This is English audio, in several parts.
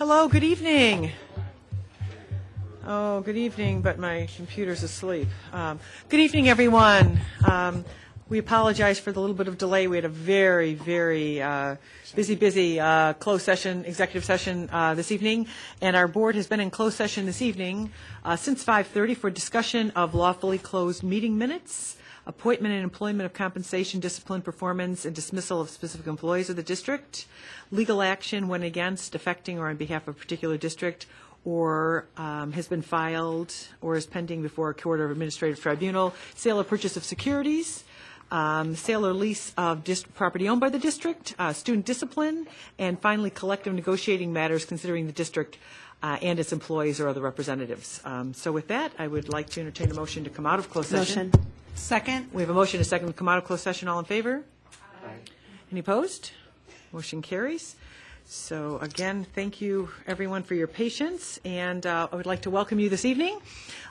Hello, good evening. Oh, good evening, but my computer's asleep. Good evening, everyone. We apologize for the little bit of delay. We had a very, very busy closed session, executive session this evening, and our board has been in closed session this evening since 5:30 for discussion of lawfully closed meeting minutes, appointment and employment of compensation, discipline, performance, and dismissal of specific employees of the district, legal action when against, affecting, or on behalf of a particular district, or has been filed or is pending before a court or administrative tribunal, sale or purchase of securities, sale or lease of property owned by the district, student discipline, and finally collective negotiating matters considering the district and its employees or other representatives. So with that, I would like to entertain a motion to come out of closed session. Motion. Second. We have a motion and a second to come out of closed session. All in favor? Aye. Any opposed? Motion carries. So again, thank you everyone for your patience, and I would like to welcome you this evening.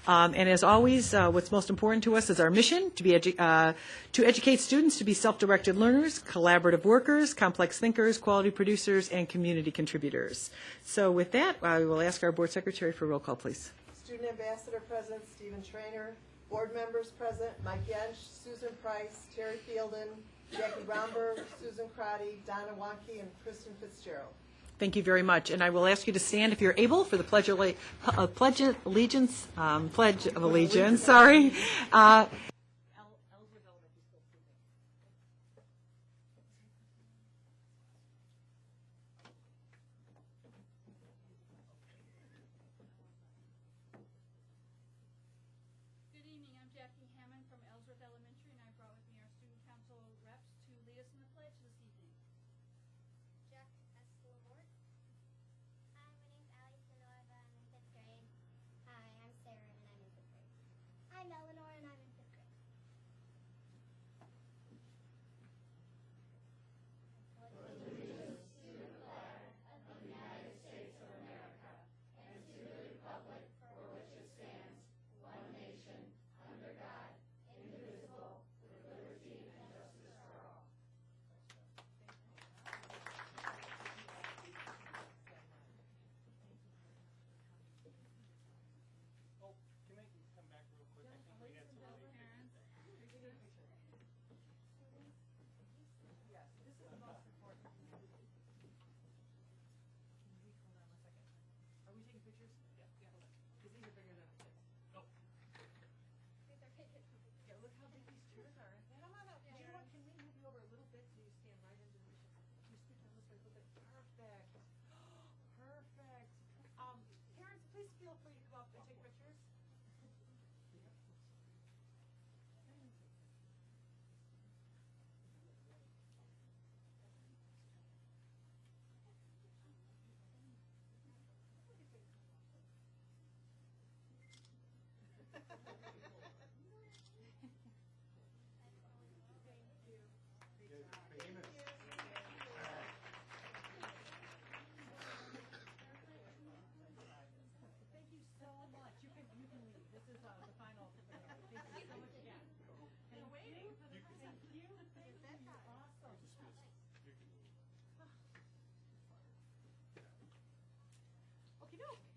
And as always, what's most important to us is our mission to be to educate students to be self-directed learners, collaborative workers, complex thinkers, quality producers, and community contributors. So with that, I will ask our board secretary for a roll call, please. Student Ambassador present, Stephen Trainer. Board members present, Mike Yench, Susan Price, Terry Fielden, Jackie Romberg, Susan Crotty, Donna Wonke, and Kristen Fitzgerald. Thank you very much. And I will ask you to stand if you're able for the Pledge of Allegiance. Sorry.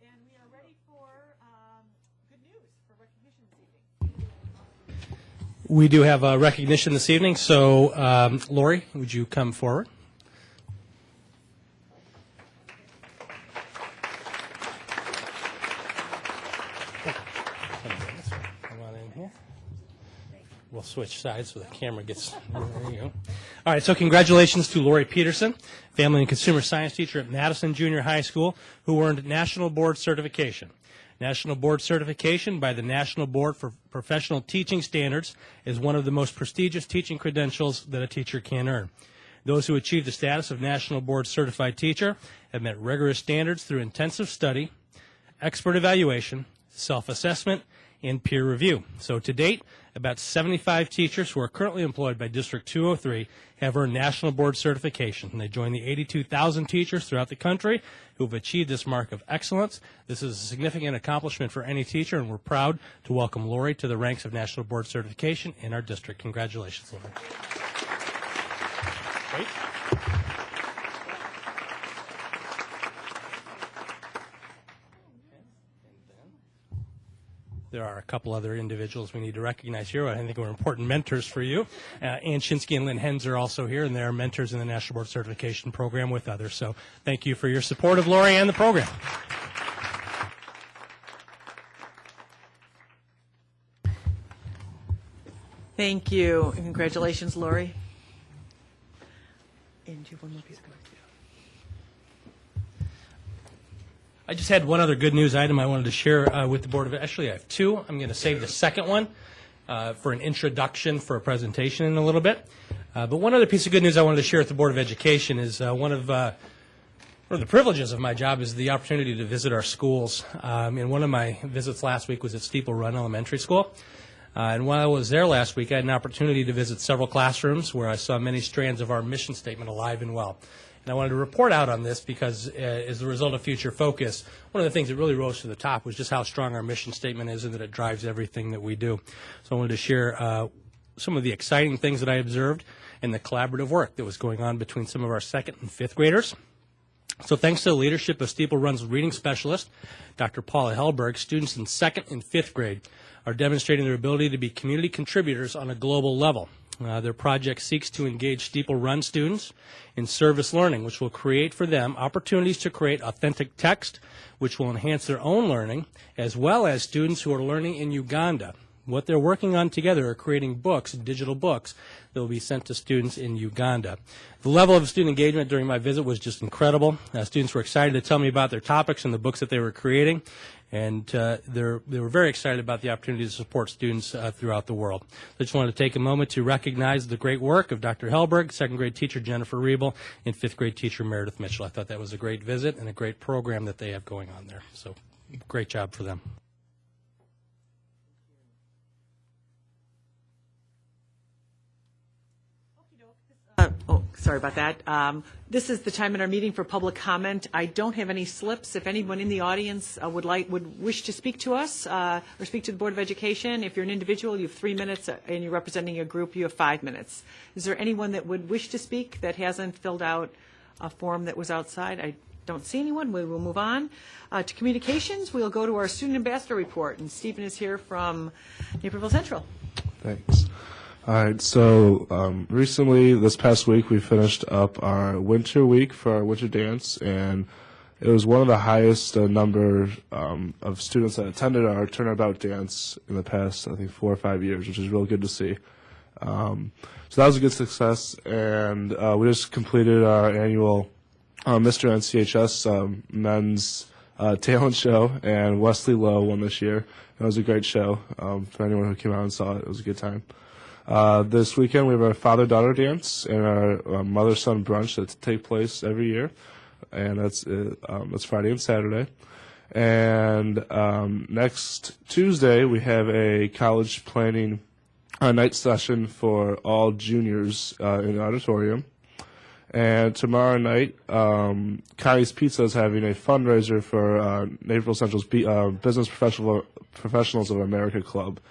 And we are ready for good news for recognition this evening. We do have a recognition this evening, so Lori, would you come forward? Come on in here. We'll switch sides so the camera gets, there you go. All right, so congratulations to Lori Peterson, Family and Consumer Science teacher at Madison Junior High School, who earned National Board Certification. National Board Certification by the National Board for Professional Teaching Standards is one of the most prestigious teaching credentials that a teacher can earn. Those who achieve the status of National Board Certified Teacher have met rigorous standards through intensive study, expert evaluation, self-assessment, and peer review. So to date, about 75 teachers who are currently employed by District 203 have earned National Board Certification, and they join the 82,000 teachers throughout the country who have achieved this mark of excellence. This is a significant accomplishment for any teacher, and we're proud to welcome Lori to the ranks of National Board Certification in our district. Congratulations, Lori. Great. There are a couple other individuals we need to recognize here. I think we're important mentors for you. Ann Shinsky and Lynn Hens are also here, and they're mentors in the National Board Certification Program with others. So thank you for your support of Lori and the program. Thank you, and congratulations, Lori. And you have one more piece of cards. I just had one other good news item I wanted to share with the Board of. Actually, I have two. I'm going to save the second one for an introduction for a presentation in a little bit. But one other piece of good news I wanted to share with the Board of Education is one of the privileges of my job is the opportunity to visit our schools. And one of my visits last week was at Steeple Run Elementary School. And while I was there last week, I had an opportunity to visit several classrooms where I saw many strands of our mission statement alive and well. And I wanted to report out on this because as a result of Future Focus, one of the things that really rose to the top was just how strong our mission statement is and that it drives everything that we do. So I wanted to share some of the exciting things that I observed and the collaborative work that was going on between some of our 2nd and 5th graders. So thanks to the leadership of Steeple Run's reading specialist, Dr. Paula Hellberg, students in 2nd and 5th grade are demonstrating their ability to be community contributors on a global level. Their project seeks to engage Steeple Run students in service learning, which will create for them opportunities to create authentic text, which will enhance their own learning, as well as students who are learning in Uganda. What they're working on together are creating books, digital books, that will be sent to students in Uganda. The level of student engagement during my visit was just incredible. Students were excited to tell me about their topics and the books that they were creating, and they were very excited about the opportunity to support students throughout the world. I just wanted to take a moment to recognize the great work of Dr. Hellberg, 2nd grade teacher Jennifer Riebel, and 5th grade teacher Meredith Mitchell. I thought that was a great visit and a great program that they have going on there. So great job for them. Sorry about that. This is the time in our meeting for public comment. I don't have any slips. If anyone in the audience would wish to speak to us or speak to the Board of Education, if you're an individual, you have 3 minutes, and you're representing a group, you have 5 minutes. Is there anyone that would wish to speak that hasn't filled out a form that was outside? I don't see anyone. We will move on to communications. We'll go to our student ambassador report, and Stephen is here from Naperville Central. Thanks. All right, so recently, this past week, we finished up our winter week for our winter dance, and it was one of the highest number of students that attended our turnabout dance in the past, I think, 4 or 5 years, which is real good to see. So that was a good success, and we just completed our annual Mr. NCHS men's talent show, and Wesley Lowe won this year. It was a great show. For anyone who came out and saw it, it was a good time. This weekend we have our father-daughter dance and our mother-son brunch that take place every year, and that's Friday and Saturday. And next Tuesday we have a college planning night session for all juniors in the auditorium. And tomorrow night, Connie's Pizza is having a fundraiser for Naperville Central's Business Professionals of America Club.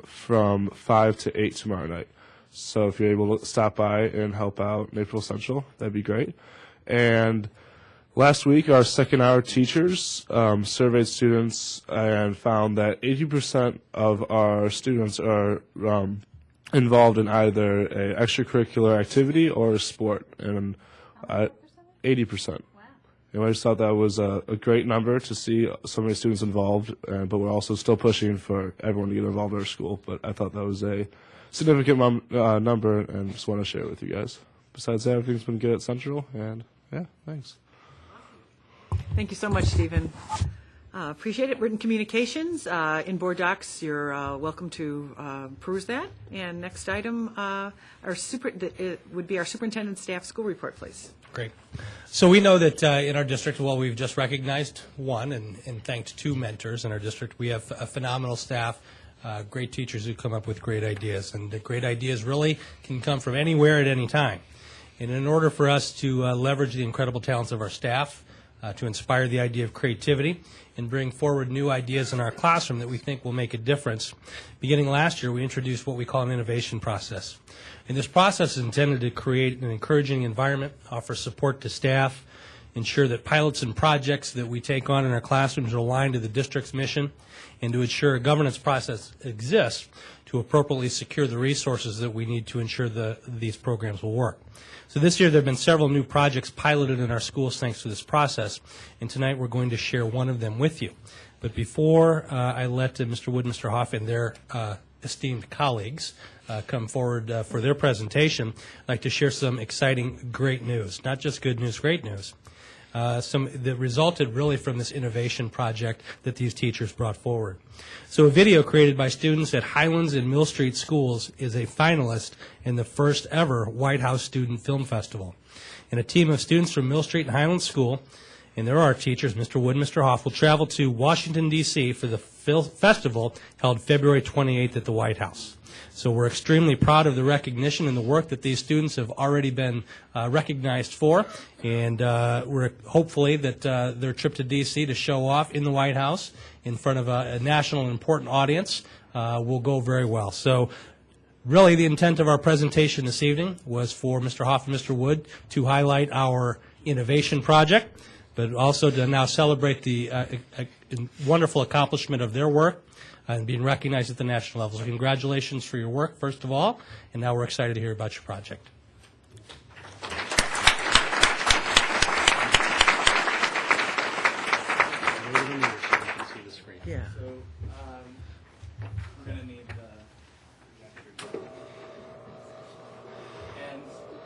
From 5 to 8 tomorrow night. So if you're able to stop by and help out Naperville Central, that'd be great. And last week, our second-hour teachers surveyed students and found that 80% of our students are involved in either an extracurricular activity or a sport, and 80%. And I just thought that was a great number to see so many students involved, but we're also still pushing for everyone to get involved in our school. But I thought that was a significant number, and just want to share it with you guys. Besides that, everything's been good at Central, and yeah, thanks. Thank you so much, Stephen. Appreciate it. Written communications in board docs. You're welcome to peruse that. And next item, would be our superintendent staff school report, please. Great. So we know that in our district, well, we've just recognized one and thanked 2 mentors in our district. We have a phenomenal staff, great teachers who come up with great ideas. And the great ideas really can come from anywhere at any time. And in order for us to leverage the incredible talents of our staff, to inspire the idea of creativity and bring forward new ideas in our classroom that we think will make a difference. Beginning last year, we introduced what we call an innovation process. And this process is intended to create an encouraging environment, offer support to staff, ensure that pilots and projects that we take on in our classrooms are aligned to the district's mission, and to ensure a governance process exists to appropriately secure the resources that we need to ensure these programs will work. So this year there have been several new projects piloted in our schools thanks to this process, and tonight we're going to share one of them with you. But before I let Mr. Wood, Mr. Hoff, and their esteemed colleagues come forward for their presentation, I'd like to share some exciting, great news. Not just good news, great news. Some that resulted really from this innovation project that these teachers brought forward. So a video created by students at Highlands and Mill Street schools is a finalist in the first ever White House Student Film Festival. And a team of students from Mill Street and Highlands School, and there are teachers, Mr. Wood and Mr. Hoff, will travel to Washington, D.C. for the festival held February 28th at the White House. So we're extremely proud of the recognition and the work that these students have already been recognized for, and we're hopefully that their trip to D.C. to show off in the White House in front of a national and important audience will go very well. So really the intent of our presentation this evening was for Mr. Hoff and Mr. Wood to highlight our innovation project, but also to now celebrate the wonderful accomplishment of their work and being recognized at the national level. So congratulations for your work, first of all, and now we're excited to hear about your project. Yeah. So we're going to need the projector. And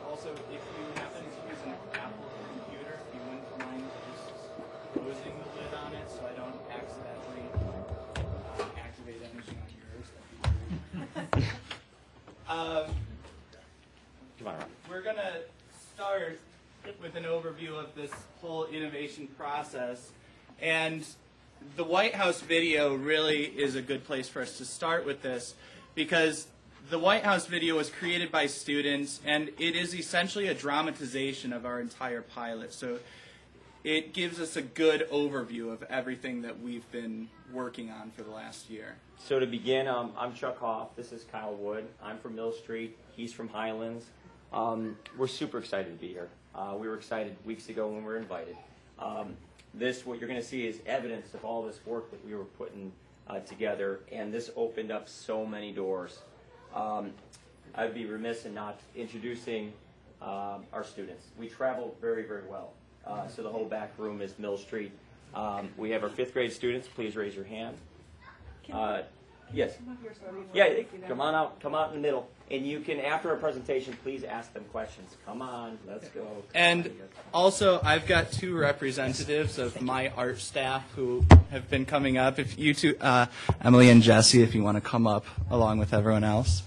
also, if you happen to use an Apple computer, if you wouldn't mind just closing the lid on it so I don't accidentally activate anything on yours. That'd be great. We're going to start with an overview of this whole innovation process. And the White House video really is a good place for us to start with this, because the White House video was created by students, and it is essentially a dramatization of our entire pilot. So it gives us a good overview of everything that we've been working on for the last year. So to begin, I'm Chuck Hoff. This is Kyle Wood. I'm from Mill Street. He's from Highlands. We're super excited to be here. We were excited weeks ago when we were invited. What you're going to see is evidence of all this work that we were putting together, and this opened up so many doors. I'd be remiss in not introducing our students. We travel very, very well. So the whole back room is Mill Street. We have our 5th grade students. Please raise your hand. Yes. Yeah, come on out. Come out in the middle. And you can, after our presentation, please ask them questions. Come on, let's go. And also, I've got 2 representatives of my art staff who have been coming up. If you two, Emily and Jesse, if you want to come up along with everyone else.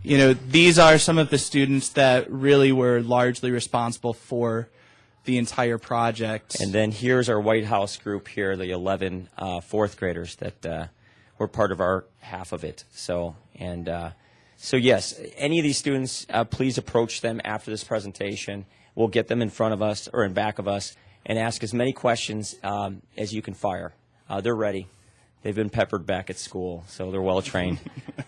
These are some of the students that really were largely responsible for the entire project. And then here's our White House group here, the 11 4th graders that were part of our half of it. So yes, any of these students, please approach them after this presentation. We'll get them in front of us or in back of us and ask as many questions as you can fire. They're ready. They've been peppered back at school, so they're well trained.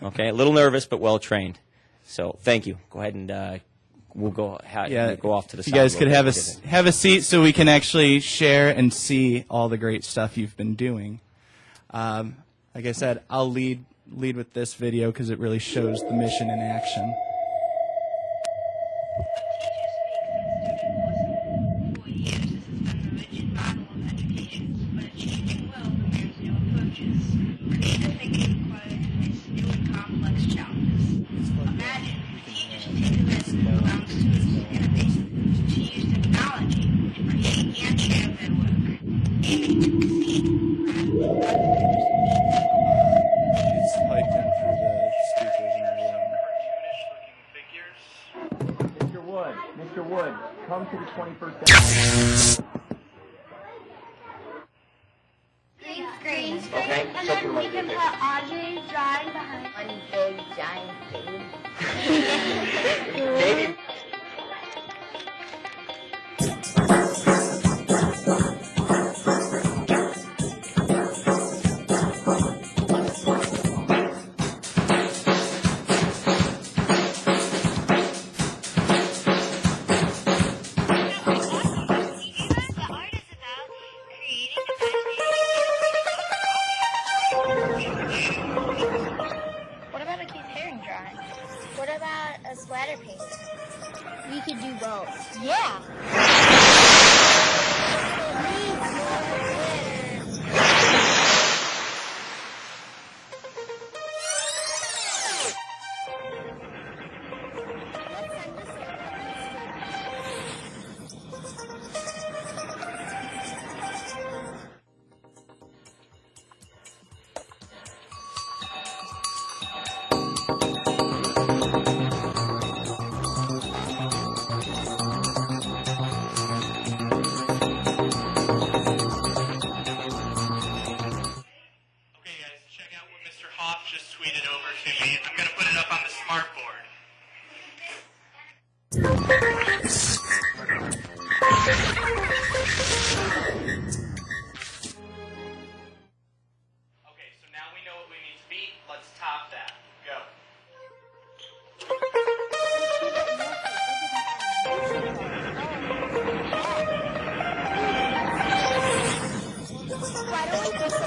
Okay, a little nervous, but well trained. So thank you. Go ahead and we'll go off to the side. You guys could have a seat so we can actually share and see all the great stuff you've been doing. Like I said, I'll lead with this video because it really shows the mission in action. Mr. Wood, come to the 21st century. Thanks, green. Okay, And then we can put Audrey's drawing behind. One big giant food. Maybe. a splatter painter. We could do both. Yeah. Okay, guys, check out what Mr. Hoff just tweeted over to me. I'm going to put it up on the smart board. Okay, so now we know what we need to beat. Let's top that. Go. Why don't we just say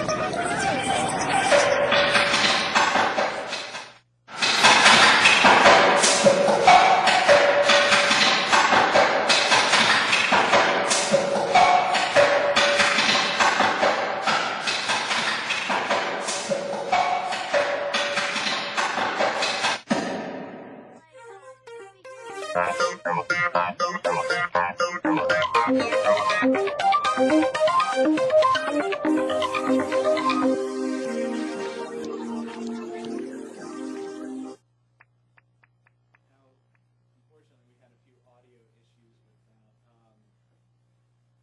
Unfortunately, we had a few audio issues with that.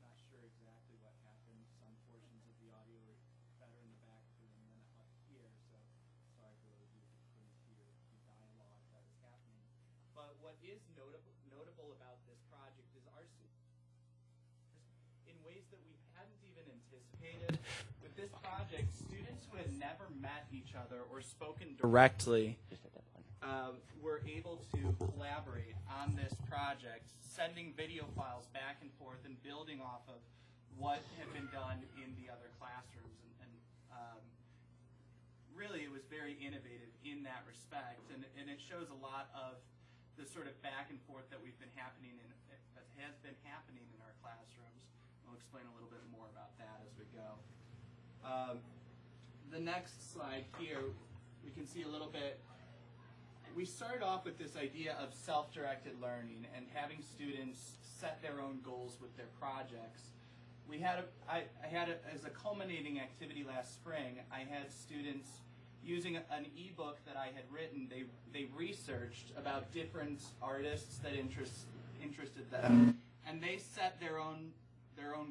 Not sure exactly what happened. Some portions of the audio were better in the back than up here, so sorry for those of you who couldn't hear the dialogue that was happening. But what is notable about this project is our students, in ways that we hadn't even anticipated, with this project, students who had never met each other or spoken directly were able to collaborate on this project, sending video files back and forth and building off of what had been done in the other classrooms. And really, it was very innovative in that respect. And it shows a lot of the sort of back and forth that has been happening in our classrooms. I'll explain a little bit more about that as we go. The next slide here, we can see a little bit. We started off with this idea of self-directed learning and having students set their own goals with their projects. I had as a culminating activity last spring, I had students using an ebook that I had written. They researched about different artists that interested them, and they set their own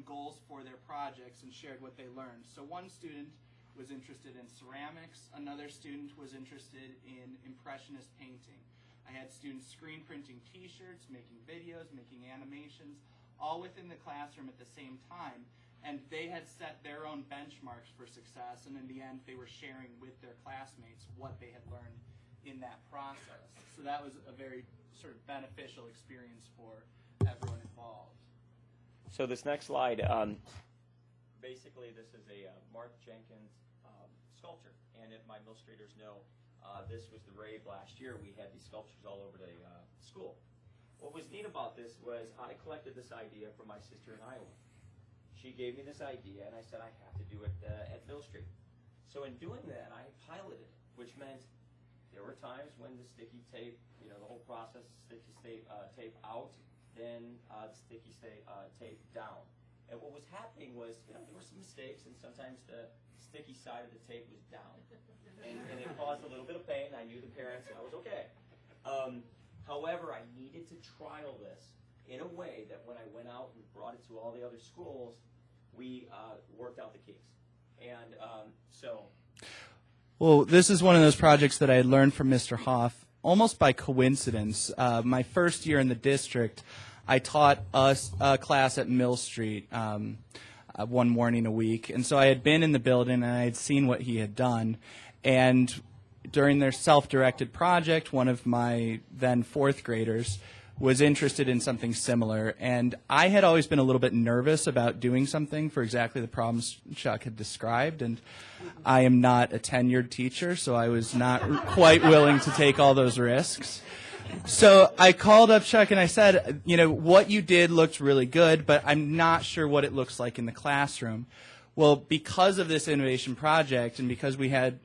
goals for their projects and shared what they learned. So one student was interested in ceramics. Another student was interested in impressionist painting. I had students screen printing t-shirts, making videos, making animations, all within the classroom at the same time. And they had set their own benchmarks for success, and in the end they were sharing with their classmates what they had learned in that process. So that was a very sort of beneficial experience for everyone involved. So this next slide, basically this is a Mark Jenkins sculpture, and if my middle graders know, this was the rave last year. We had these sculptures all over the school. What was neat about this was I collected this idea from my sister in Iowa. She gave me this idea, and I said I have to do it at Mill Street. So in doing that, I piloted it, which meant there were times when the sticky tape, the whole process, sticky tape out, then the sticky tape down. And what was happening was, there were some mistakes, and sometimes the sticky side of the tape was down. And it caused a little bit of pain. I knew the parents, and I was okay. However, I needed to trial this in a way that when I went out and brought it to all the other schools, we worked out the kinks. And Well, this is one of those projects that I had learned from Mr. Hoff almost by coincidence. My first year in the district, I taught us a class at Mill Street one morning a week. And so I had been in the building and I had seen what he had done. And during their self-directed project, one of my then fourth graders was interested in something similar. And I had always been a little bit nervous about doing something for exactly the problems Chuck had described. And I am not a tenured teacher, so I was not quite willing to take all those risks. So I called up Chuck and I said, what you did looked really good, but I'm not sure what it looks like in the classroom. Well, because of this innovation project and because we had,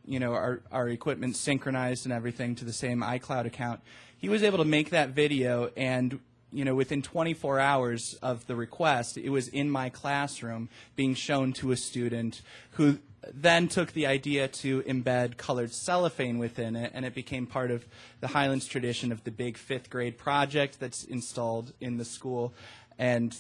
our equipment synchronized and everything to the same iCloud account, he was able to make that video, and within 24 hours of the request, it was in my classroom being shown to a student who then took the idea to embed colored cellophane within it, and it became part of the Highlands tradition of the big 5th grade project that's installed in the school. And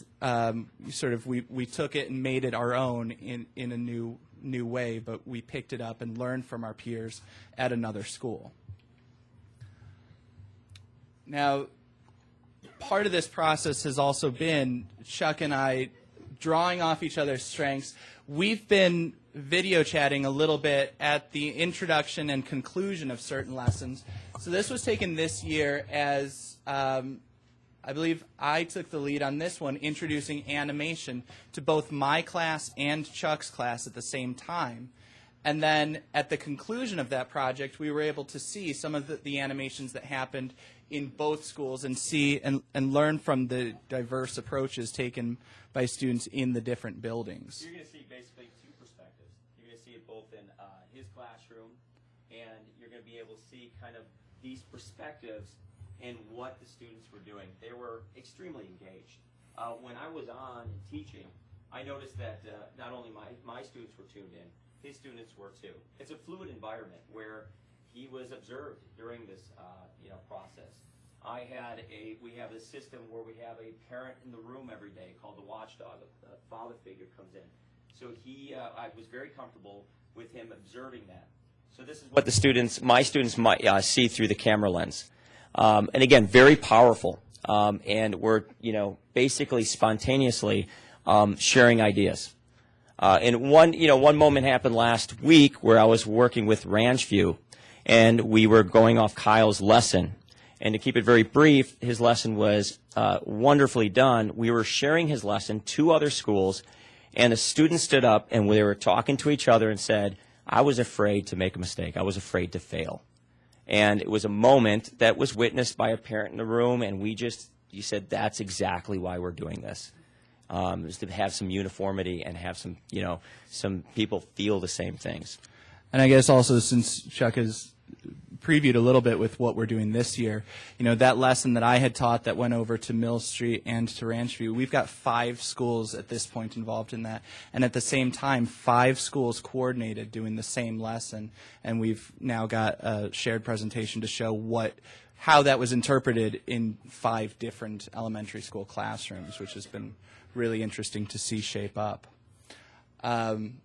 we took it and made it our own in a new way, but we picked it up and learned from our peers at another school. Now, part of this process has also been Chuck and I drawing off each other's strengths. We've been video chatting a little bit at the introduction and conclusion of certain lessons. So this was taken this year as, I believe I took the lead on this one, introducing animation to both my class and Chuck's class at the same time. And then at the conclusion of that project, we were able to see some of the animations that happened in both schools and see and learn from the diverse approaches taken by students in the different buildings. You're going to see basically two perspectives. You're going to see it both in his classroom, and you're going to be able to see kind of these perspectives and what the students were doing. They were extremely engaged. When I was on and teaching, I noticed that not only my students were tuned in, his students were too. It's a fluid environment where he was observed during this process. We have a system where we have a parent in the room every day called the watchdog. A father figure comes in. So I was very comfortable with him observing that. So this is what my students might see through the camera lens. And again, very powerful. And we're, basically spontaneously sharing ideas. And one moment happened last week where I was working with Ranchview, and we were going off Kyle's lesson. And to keep it very brief, his lesson was wonderfully done. We were sharing his lesson to other schools, and the students stood up and they were talking to each other and said, I was afraid to make a mistake. I was afraid to fail. And it was a moment that was witnessed by a parent in the room, and you said, that's exactly why we're doing this. Is to have some uniformity and have some people feel the same things. And I guess also, since Chuck has previewed a little bit with what we're doing this year, that lesson that I had taught that went over to Mill Street and to Ranchview, we've got 5 schools at this point involved in that. And at the same time, 5 schools coordinated doing the same lesson. And we've now got a shared presentation to show how that was interpreted in 5 different elementary school classrooms, which has been really interesting to see shape up. And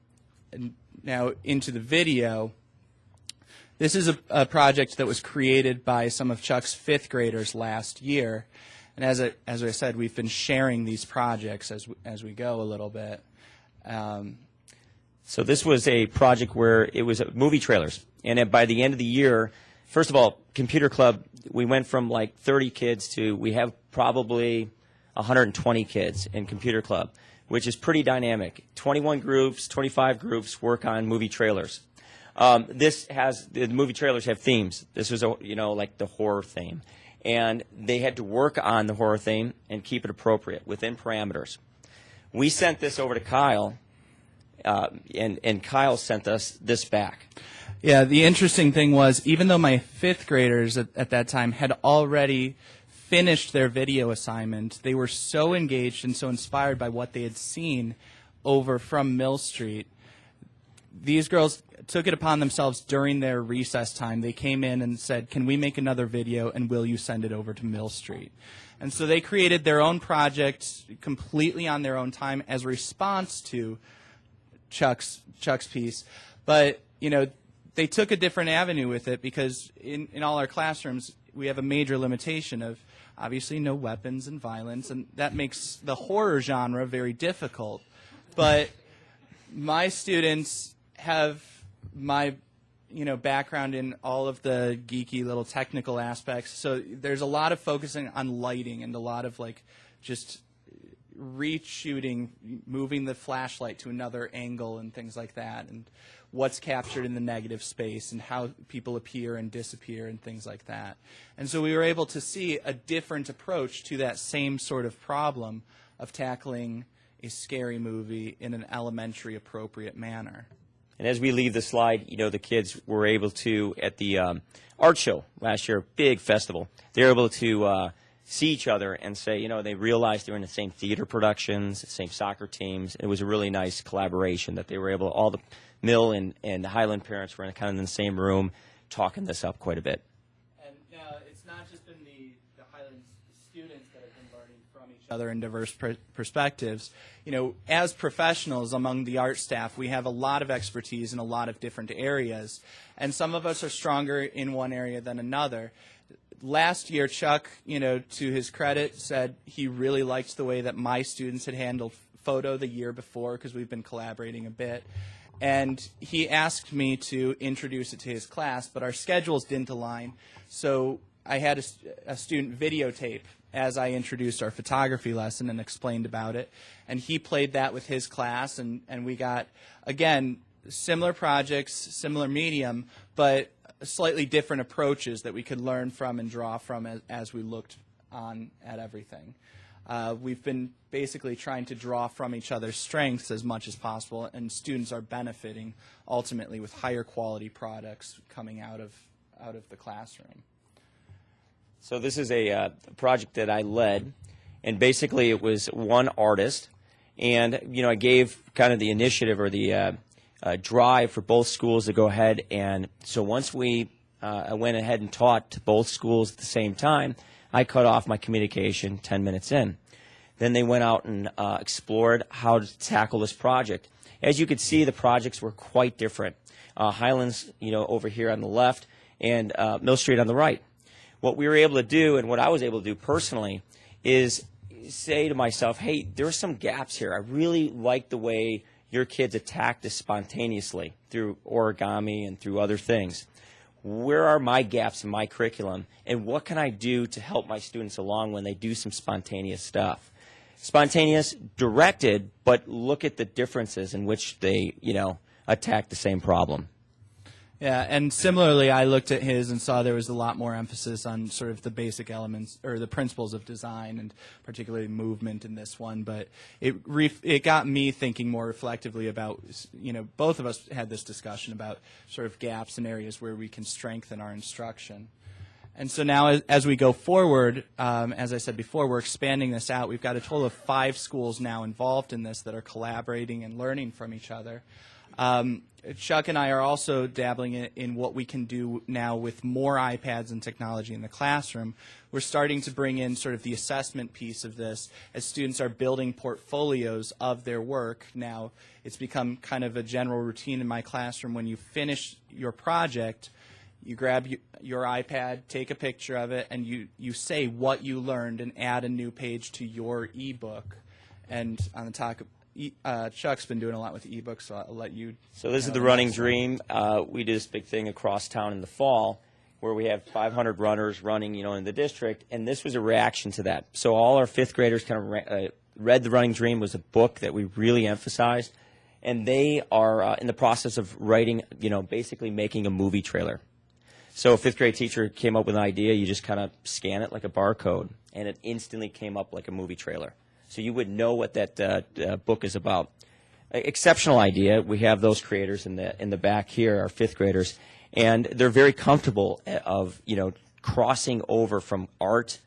now into the video. This is a project that was created by some of Chuck's 5th graders last year. And as I said, we've been sharing these projects as we go a little bit. So this was a project where it was movie trailers. And by the end of the year, first of all, Computer Club, we went from like 30 kids to we have probably 120 kids in Computer Club, which is pretty dynamic. 21 groups, 25 groups work on movie trailers. The movie trailers have themes. This was like the horror theme, and they had to work on the horror theme and keep it appropriate within parameters. We sent this over to Kyle, and Kyle sent us this back. Yeah, the interesting thing was, even though my 5th graders at that time had already finished their video assignment, they were so engaged and so inspired by what they had seen over from Mill Street. These girls took it upon themselves during their recess time. They came in and said, can we make another video, and will you send it over to Mill Street? And so they created their own project completely on their own time as a response to Chuck's piece. But, they took a different avenue with it because in all our classrooms, we have a major limitation of obviously no weapons and violence, and that makes the horror genre very difficult. But my students have my background in all of the geeky little technical aspects, so there's a lot of focusing on lighting and a lot of just reshooting, moving the flashlight to another angle and things like that, and what's captured in the negative space and how people appear and disappear and things like that. And so we were able to see a different approach to that same sort of problem of tackling a scary movie in an elementary appropriate manner. And as we leave the slide, you know, the kids were able to, at the art show last year, big festival, they were able to see each other and say, you know, they realized they were in the same theater productions, the same soccer teams. It was a really nice collaboration that they were able, all the Mill and the Highland parents were kind of in the same room talking this up quite a bit. And it's not just been the Highland students that have been learning from each other in diverse perspectives. You know, as professionals among the art staff, we have a lot of expertise in a lot of different areas, and some of us are stronger in one area than another. Last year, Chuck, you know, to his credit, said he really liked the way that my students had handled photo the year before, because we've been collaborating a bit. And he asked me to introduce it to his class, but our schedules didn't align. So I had a student videotape as I introduced our photography lesson and explained about it. And he played that with his class, and we got, again, similar projects, similar medium, but slightly different approaches that we could learn from and draw from as we looked on at everything. We've been basically trying to draw from each other's strengths as much as possible, and students are benefiting ultimately with higher quality products coming out of the classroom. So this is a project that I led, and basically it was one artist, and you know, I gave kind of the initiative or the drive for both schools to go ahead, and so once I went ahead and taught to both schools at the same time, I cut off my communication 10 minutes in. Then they went out and explored how to tackle this project. As you could see, the projects were quite different. Highlands, you know, over here on the left, and Mill Street on the right. What we were able to do, and what I was able to do personally, is say to myself, hey, there are some gaps here. I really like the way your kids attack this spontaneously through origami and through other things. Where are my gaps in my curriculum, and what can I do to help my students along when they do some spontaneous stuff? Spontaneous, directed, but look at the differences in which they, you know, attack the same problem. Yeah, and similarly, I looked at his and saw there was a lot more emphasis on sort of the basic elements or the principles of design, and particularly movement in this one. But it got me thinking more reflectively about, you know, both of us had this discussion about sort of gaps and areas where we can strengthen our instruction. And so now as we go forward, as I said before, we're expanding this out. We've got a total of 5 schools now involved in this that are collaborating and learning from each other. Chuck and I are also dabbling in what we can do now with more iPads and technology in the classroom. We're starting to bring in sort of the assessment piece of this as students are building portfolios of their work. Now, it's become kind of a general routine in my classroom. When you finish your project, you grab your iPad, take a picture of it, and you say what you learned and add a new page to your ebook. And on the top, Chuck's been doing a lot with ebooks, so I'll let you. So this is the running dream. We did this big thing across town in the fall where we have 500 runners running, you know, in the district, and this was a reaction to that. So all our 5th graders kind of read The Running Dream. Was a book that we really emphasized, and they are in the process of writing, you know, basically making a movie trailer. So a 5th grade teacher came up with an idea. You just kind of scan it like a barcode, and it instantly came up like a movie trailer. So you would know what that book is about. Exceptional idea. We have those creators in the back here, our 5th graders, and they're very comfortable of, you know, crossing over from art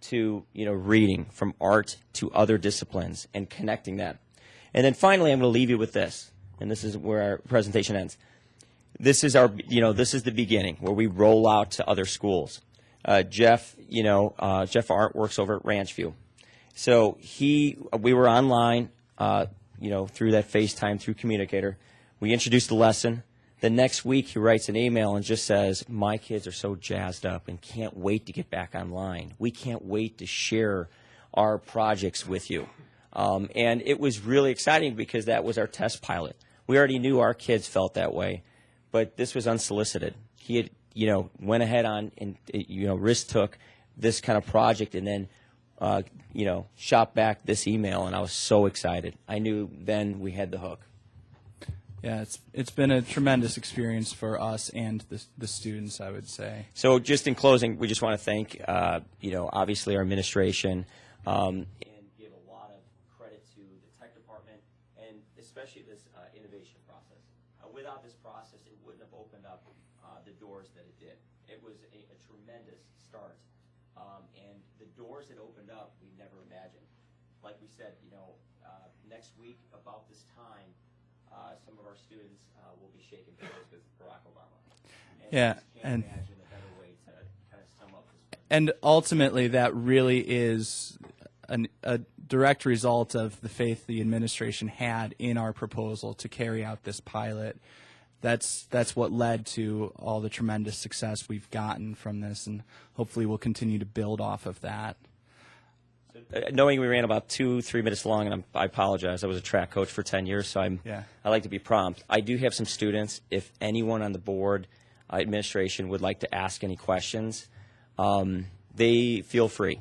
to, you know, reading, from art to other disciplines, and connecting that. And then finally, I'm going to leave you with this, and this is where our presentation ends. This is our, you know, this is the beginning where we roll out to other schools. Jeff Art works over at Ranchview. So we were online, you know, through that FaceTime, through Communicator. We introduced the lesson. The next week, he writes an email and just says, my kids are so jazzed up and can't wait to get back online. We can't wait to share our projects with you. And it was really exciting because that was our test pilot. We already knew our kids felt that way, but this was unsolicited. He had, you know, went ahead on and, you know, risk took this kind of project and then shot back this email, and I was so excited. I knew then we had the hook. Yeah, it's been a tremendous experience for us and the students, I would say. So just in closing, we just want to thank, obviously our administration, and give a lot of credit to the tech department, and especially this innovation process. Without this process, it wouldn't have opened up the doors that it did. It was a tremendous start, and the doors it opened up, we never imagined. Like we said, next week about this time, some of our students will be shaking hands with Barack Obama. Yeah, I can't imagine a better way to kind of sum up this. And ultimately, that really is a direct result of the faith the administration had in our proposal to carry out this pilot. That's what led to all the tremendous success we've gotten from this, and hopefully we'll continue to build off of that. Knowing we ran about 2-3 minutes long, and I apologize. I was a track coach for 10 years, so I like to be prompt. I do have some students. If anyone on the board, administration, would like to ask any questions, they feel free.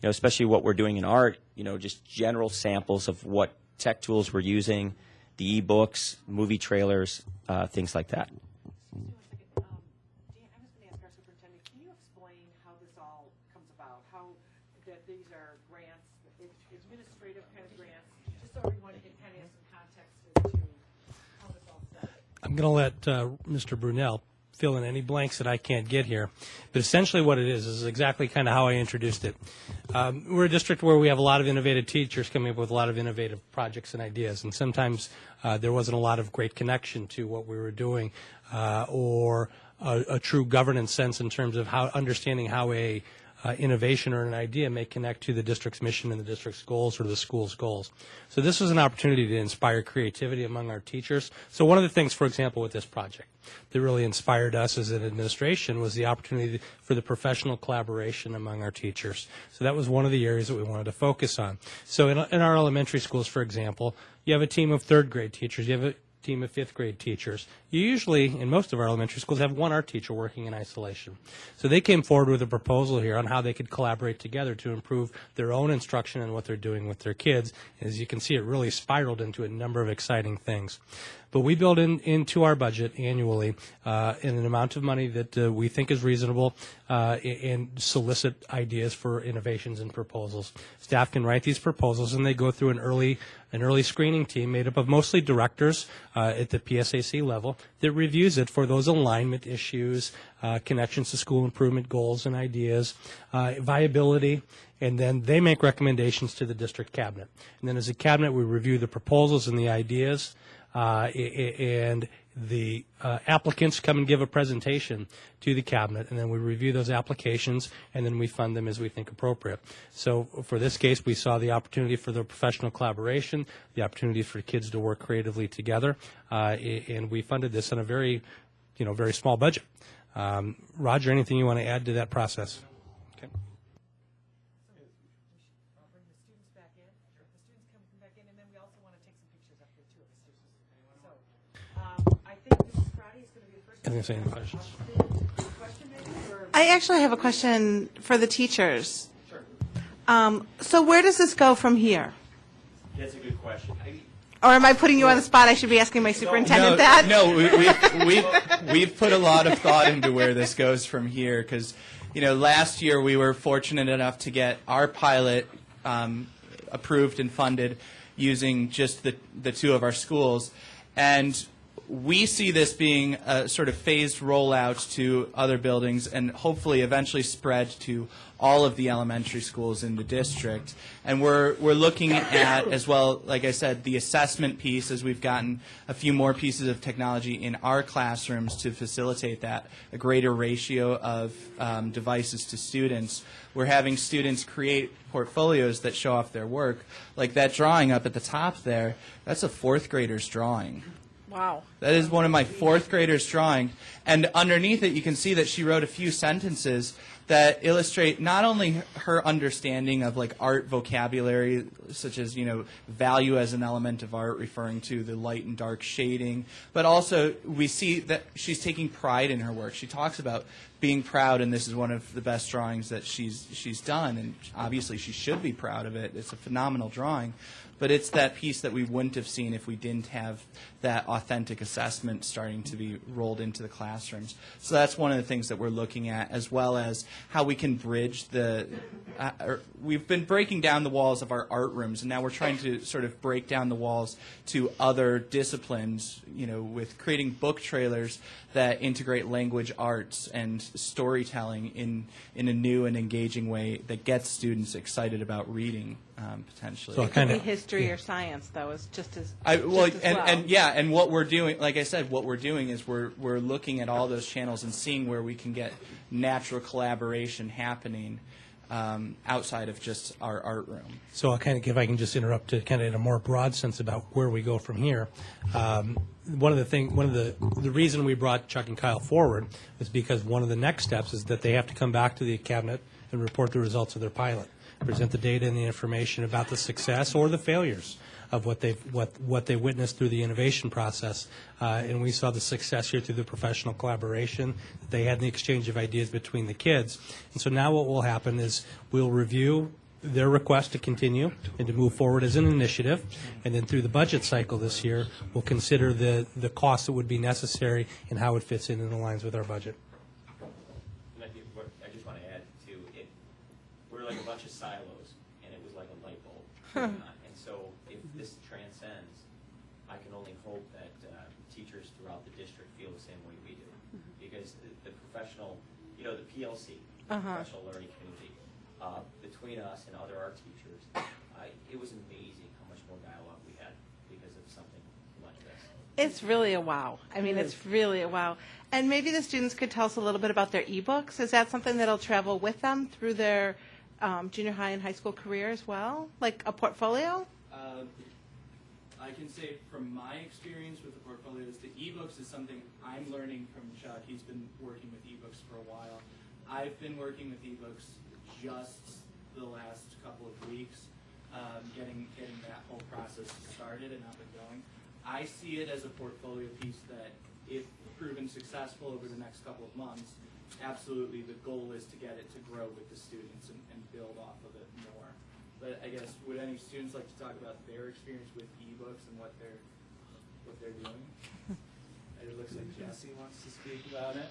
Especially what we're doing in art. Just general samples of what tech tools we're using, the e-books, movie trailers, things like that. Dan, I was going to ask our superintendent, can you explain how this all comes about? How that these are grants, administrative kind of grants, just so everyone can kind of have some context as to how this all started. I'm going to let Mr. Brunel fill in any blanks that I can't get here. But essentially what it is exactly kind of how I introduced it. We're a district where we have a lot of innovative teachers coming up with a lot of innovative projects and ideas, and sometimes there wasn't a lot of great connection to what we were doing or a true governance sense in terms of understanding how a innovation or an idea may connect to the district's mission and the district's goals or the school's goals. So this was an opportunity to inspire creativity among our teachers. So one of the things, for example, with this project that really inspired us as an administration was the opportunity for the professional collaboration among our teachers. So that was one of the areas that we wanted to focus on. So in our elementary schools, for example, you have a team of third grade teachers, you have a team of fifth grade teachers. You usually, in most of our elementary schools, have one art teacher working in isolation. So they came forward with a proposal here on how they could collaborate together to improve their own instruction and what they're doing with their kids. As you can see, it really spiraled into a number of exciting things. But we build into our budget annually in an amount of money that we think is reasonable and solicit ideas for innovations and proposals. Staff can write these proposals, and they go through an early screening team made up of mostly directors at the PSAC level that reviews it for those alignment issues, connections to school improvement goals and ideas, viability, and then they make recommendations to the district cabinet. And then as a cabinet, we review the proposals and the ideas, and the applicants come and give a presentation to the cabinet, and then we review those applications, and then we fund them as we think appropriate. So for this case, we saw the opportunity for the professional collaboration, the opportunity for kids to work creatively together, and we funded this on a very small budget. Roger, anything you want to add to that process? Okay. Any questions? I actually have a question for the teachers. Sure. So where does this go from here? That's a good question. Or am I putting you on the spot? I should be asking my superintendent that. No, we've put a lot of thought into where this goes from here because, last year we were fortunate enough to get our pilot approved and funded using just the two of our schools, and we see this being a sort of phased rollout to other buildings and hopefully eventually spread to all of the elementary schools in the district. And we're looking at, as well, like I said, the assessment piece, as we've gotten a few more pieces of technology in our classrooms to facilitate that, a greater ratio of devices to students. We're having students create portfolios that show off their work. Like that drawing up at the top there, that's a fourth grader's drawing. Wow. That is one of my fourth graders' drawing. And underneath it, you can see that she wrote a few sentences that illustrate not only her understanding of like art vocabulary, such as, you know, value as an element of art, referring to the light and dark shading, but also we see that she's taking pride in her work. She talks about being proud, and this is one of the best drawings that she's done, and obviously she should be proud of it. It's a phenomenal drawing. But it's that piece that we wouldn't have seen if we didn't have that authentic assessment starting to be rolled into the classrooms. So that's one of the things that we're looking at, as well as how we can bridge the we've been breaking down the walls of our art rooms, and now we're trying to sort of break down the walls to other disciplines, you know, with creating book trailers that integrate language arts and storytelling in a new and engaging way that gets students excited about reading, potentially. So It could kind be of history or science, though, is just as Well, just as well. and what we're doing, like I said, what we're doing is we're looking at all those channels and seeing where we can get natural collaboration happening outside of just our art room. So I'll kind of, if I can just interrupt to kind of in a more broad sense about where we go from here. The reason we brought Chuck and Kyle forward is because one of the next steps is that they have to come back to the cabinet and report the results of their pilot, present the data and the information about the success or the failures of what they witnessed through the innovation process. And we saw the success here through the professional collaboration that they had in the exchange of ideas between the kids. And so now what will happen is we'll review their request to continue and to move forward as an initiative, and then through the budget cycle this year, we'll consider the costs that would be necessary and how it fits in and aligns with our budget. I just want to add, too, we're like a bunch of silos, and it was like a light bulb. And so if this transcends, I can only hope that teachers throughout the district feel the same way we do. Because the professional, you know, the PLC, professional learning community, between us and other art teachers, it was amazing how much more dialogue we had because of something like this. It's really a wow. I mean, it's really a wow. And maybe the students could tell us a little bit about their ebooks. Is that something that'll travel with them through their junior high and high school career as well, like a portfolio? I can say from my experience with the portfolios, the ebooks is something I'm learning from Chuck. He's been working with ebooks for a while. I've been working with ebooks just the last couple of weeks, getting that whole process started and up and going. I see it as a portfolio piece that, if proven successful over the next couple of months, absolutely the goal is to get it to grow with the students and build off of it more. But I guess, would any students like to talk about their experience with ebooks and what they're doing? It looks like Jesse wants to speak about it.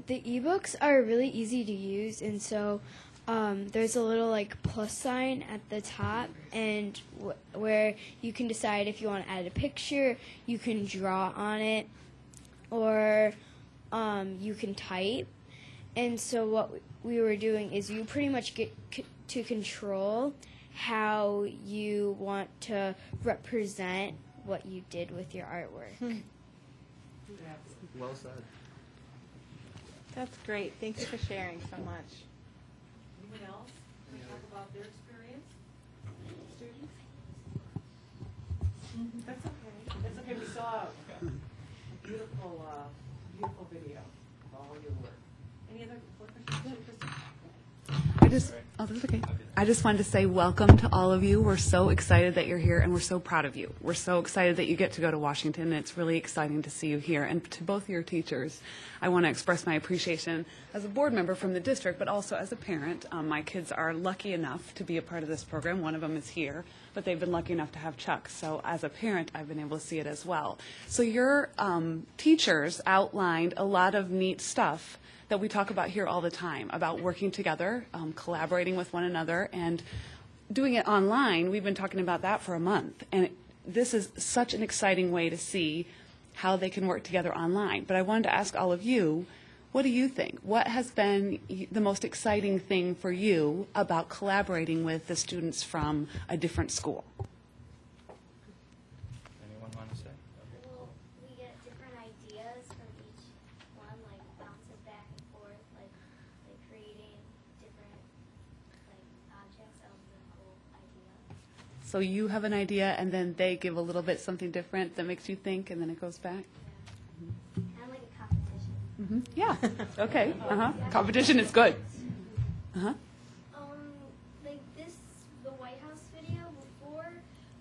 The ebooks are really easy to use, and so there's a little like plus sign at the top, and where you can decide if you want to add a picture, you can draw on it, or you can type. And so what we were doing is you pretty much get to control how you want to represent what you did with your artwork. Well said. That's great. Thank you for sharing so much. Anyone else want to talk about their experience? Students? That's okay. That's okay. We saw a beautiful video of all your work. Any other questions? That's okay. I just wanted to say welcome to all of you. We're so excited that you're here, and we're so proud of you. We're so excited that you get to go to Washington, and it's really exciting to see you here. And to both your teachers, I want to express my appreciation as a board member from the district, but also as a parent. My kids are lucky enough to be a part of this program. One of them is here, but they've been lucky enough to have Chuck. So as a parent, I've been able to see it as well. So your teachers outlined a lot of neat stuff that we talk about here all the time, about working together, collaborating with one another, and doing it online. We've been talking about that for a month, and this is such an exciting way to see how they can work together online. But I wanted to ask all of you, what do you think? What has been the most exciting thing for you about collaborating with the students from a different school? Anyone want to say? Well, we get different ideas from each one, like bounces back and forth, like creating different like objects out of the whole idea. So you have an idea, and then they give a little bit something different that makes you think, and then it goes back? Kind of like a competition. Yeah. Okay. Competition is good. Like the White House video before,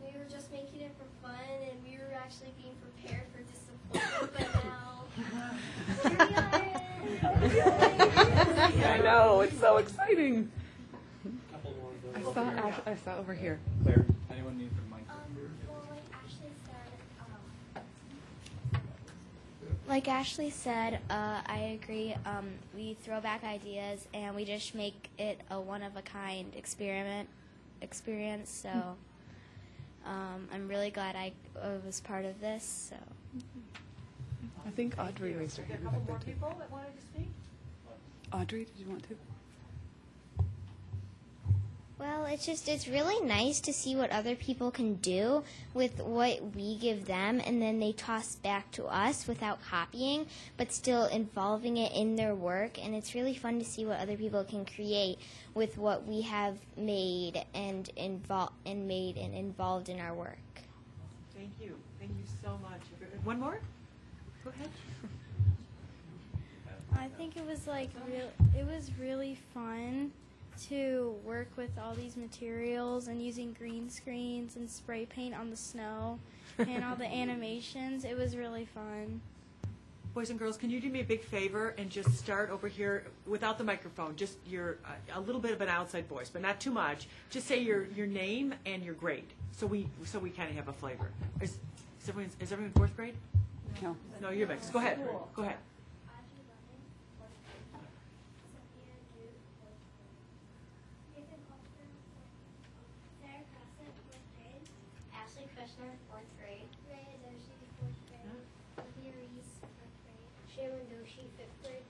we were just making it for fun, and we were actually being prepared for disappointment, but now here we are. I know, it's so exciting. I saw over here. Claire, anyone need the mic? Like Ashley said, I agree. We throw back ideas and we just make it a one-of-a-kind experience. So I'm really glad I was part of this. So I think Audrey raised her hand. A couple more people that wanted to speak? Audrey, did you want to? well, it's really nice to see what other people can do with what we give them, and then they toss back to us without copying, but still involving it in their work. And it's really fun to see what other people can create with what we have made and involved in our work. Thank you. Thank you so much. One more? Go ahead. I think it was really fun to work with all these materials and using green screens and spray paint on the snow and all the animations. It was really fun. Boys and girls, can you do me a big favor and just start over here without the microphone? Just a little bit of an outside voice, but not too much. Just say your name and your grade, so we kind of have a flavor. Is everyone fourth grade? No. No, you're mixed. Go ahead. Go ahead. Fourth grade. Ray Adoshi, fourth grade. Olivia Reese, fourth grade. Sharon Doshi, fifth grade.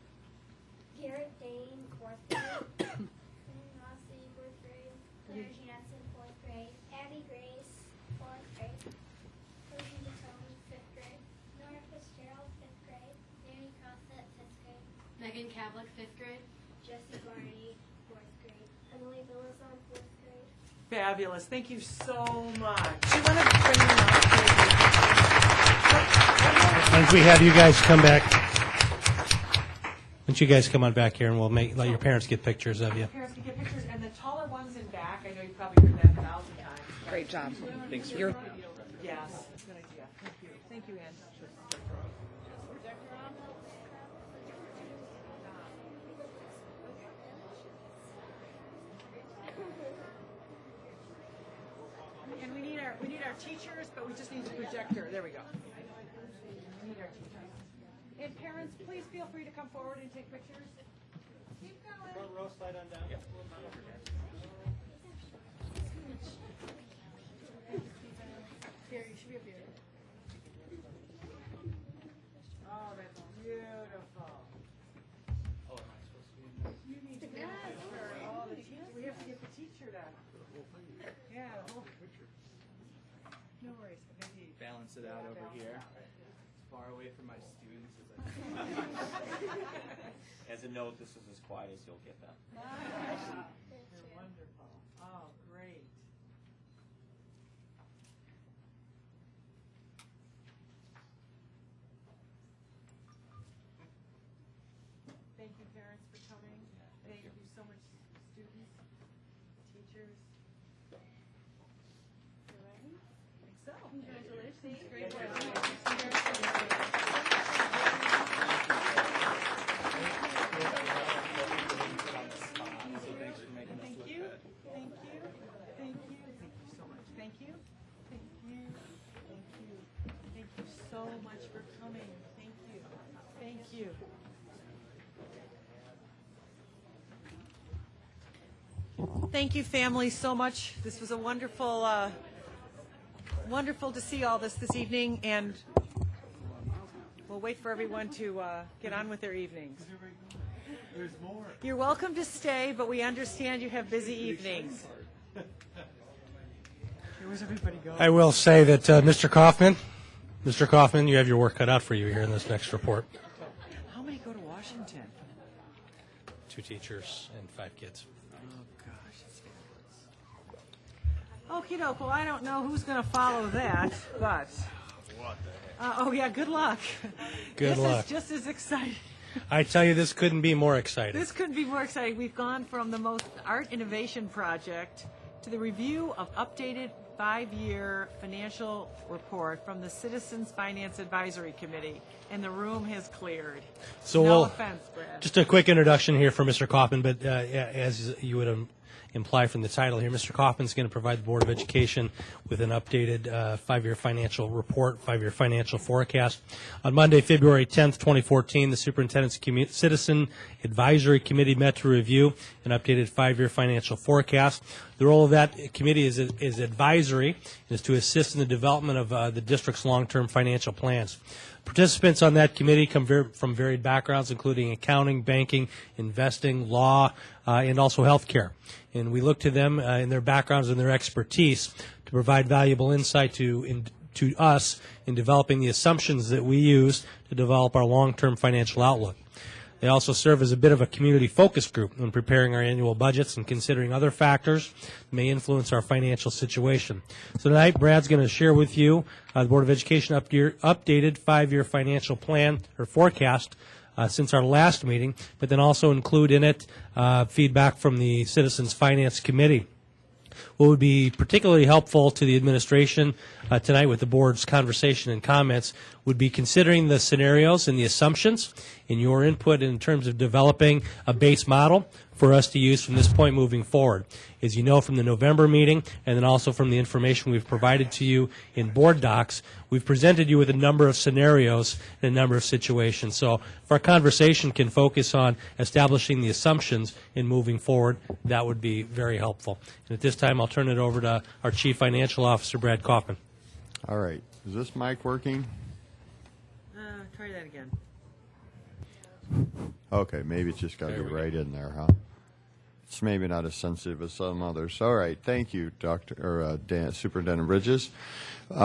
Garrett Dane, fourth grade. Simon Rossi, fourth grade. Claire Jansen, fourth grade. Abby Grace, fourth grade. Ocean Natone, fifth grade. Nora Fitzgerald, fifth grade. Danny Crossett, fifth grade. Megan Kavlik, fifth grade. Jessie Barney, fourth grade. Emily Villazon, fourth grade. Fabulous. Thank you so much. Do you want to bring them up? Once we have you guys come back, once you guys come on back here, and we'll let your parents get pictures of you. Parents can get pictures, and the taller ones in back. I know you've probably heard that 1,000 times. Great job. Thanks. Yes. Good idea. Thank you. Thank you, Ann. And we need our teachers, but we just need the projector. There we go. We need our teachers. And parents, please feel free to come forward and take pictures. Keep going. Front row, slide on down. Yep. Here, you should be up here. Oh, that's beautiful. Oh, am I supposed to be in this? You need to be for all the teachers. We have to get the teacher to. Yeah. No worries. Maybe. Balance it out over here. As far away from my students as I can. As a note, this is as quiet as you'll get them. They're wonderful. Oh, great. Thank you, parents, for coming. Thank you so much, students, teachers. So, congratulations. Great job. Thanks for making us look good. Thank you. Thank you. Thank you so much. Thank you. Thank you. Thank you. Thank you so much for coming. Thank you. Thank you. Thank you, family, so much. This was a wonderful, wonderful to see all this evening, and we'll wait for everyone to get on with their evenings. There's more. You're welcome to stay, but we understand you have busy evenings. Where's everybody going? I will say that Mr. Kaufman, you have your work cut out for you here in this next report. How many go to Washington? 2 2 teachers and 5 kids. Oh, gosh. That's Okie doke, well, I don't know who's going to follow that, but. Oh, yeah, good luck. Good luck. This is just as exciting. I tell you, this couldn't be more exciting. This couldn't be more exciting. We've gone from the most art innovation project to the review of updated 5-year financial report from the Citizens Finance Advisory Committee, and the room has cleared. So no we'll, offense, Brad. just a quick introduction here for Mr. Kaufman, but as you would imply from the title here, Mr. Kaufman's going to provide the Board of Education with an updated 5-year financial report, 5-year financial forecast. On Monday, February 10th, 2014, the Superintendent's Citizen Advisory Committee met to review an updated 5-year financial forecast. The role of that committee is advisory, is to assist in the development of the district's long-term financial plans. Participants on that committee come from varied backgrounds, including accounting, banking, investing, law, and also healthcare. And we look to them in their backgrounds and their expertise to provide valuable insight to us in developing the assumptions that we use to develop our long-term financial outlook. They also serve as a bit of a community focus group when preparing our annual budgets and considering other factors that may influence our financial situation. So tonight, Brad's going to share with you the Board of Education updated 5-year financial plan or forecast since our last meeting, but then also include in it feedback from the Citizens Finance Committee. What would be particularly helpful to the administration tonight with the board's conversation and comments would be considering the scenarios and the assumptions in your input in terms of developing a base model for us to use from this point moving forward. As you know from the November meeting and then also from the information we've provided to you in board docs, we've presented you with a number of scenarios and a number of situations. So if our conversation can focus on establishing the assumptions in moving forward, that would be very helpful. And at this time, I'll turn it over to our Chief Financial Officer, Brad Kaufman. All right. Is this mic working? Try that again. Okay, maybe it's just got to be right in there, huh? It's maybe not as sensitive as some others. All right, thank you, Superintendent Bridges. We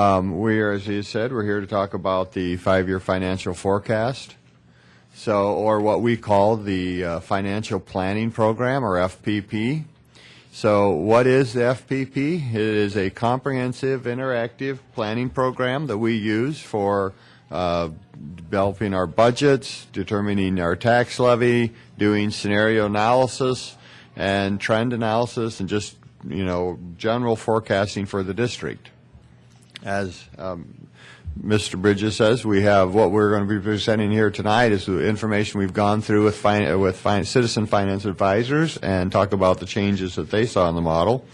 are, as you said, we're here to talk about the 5-year financial forecast, or what we call the Financial Planning Program, or FPP. So what is the FPP? It is a comprehensive, interactive planning program that we use for developing our budgets, determining our tax levy, doing scenario analysis and trend analysis, and just, general forecasting for the district. As Mr. Bridges says, we have what we're going to be presenting here tonight is the information we've gone through with Citizen Finance Advisors and talk about the changes that they saw in the model.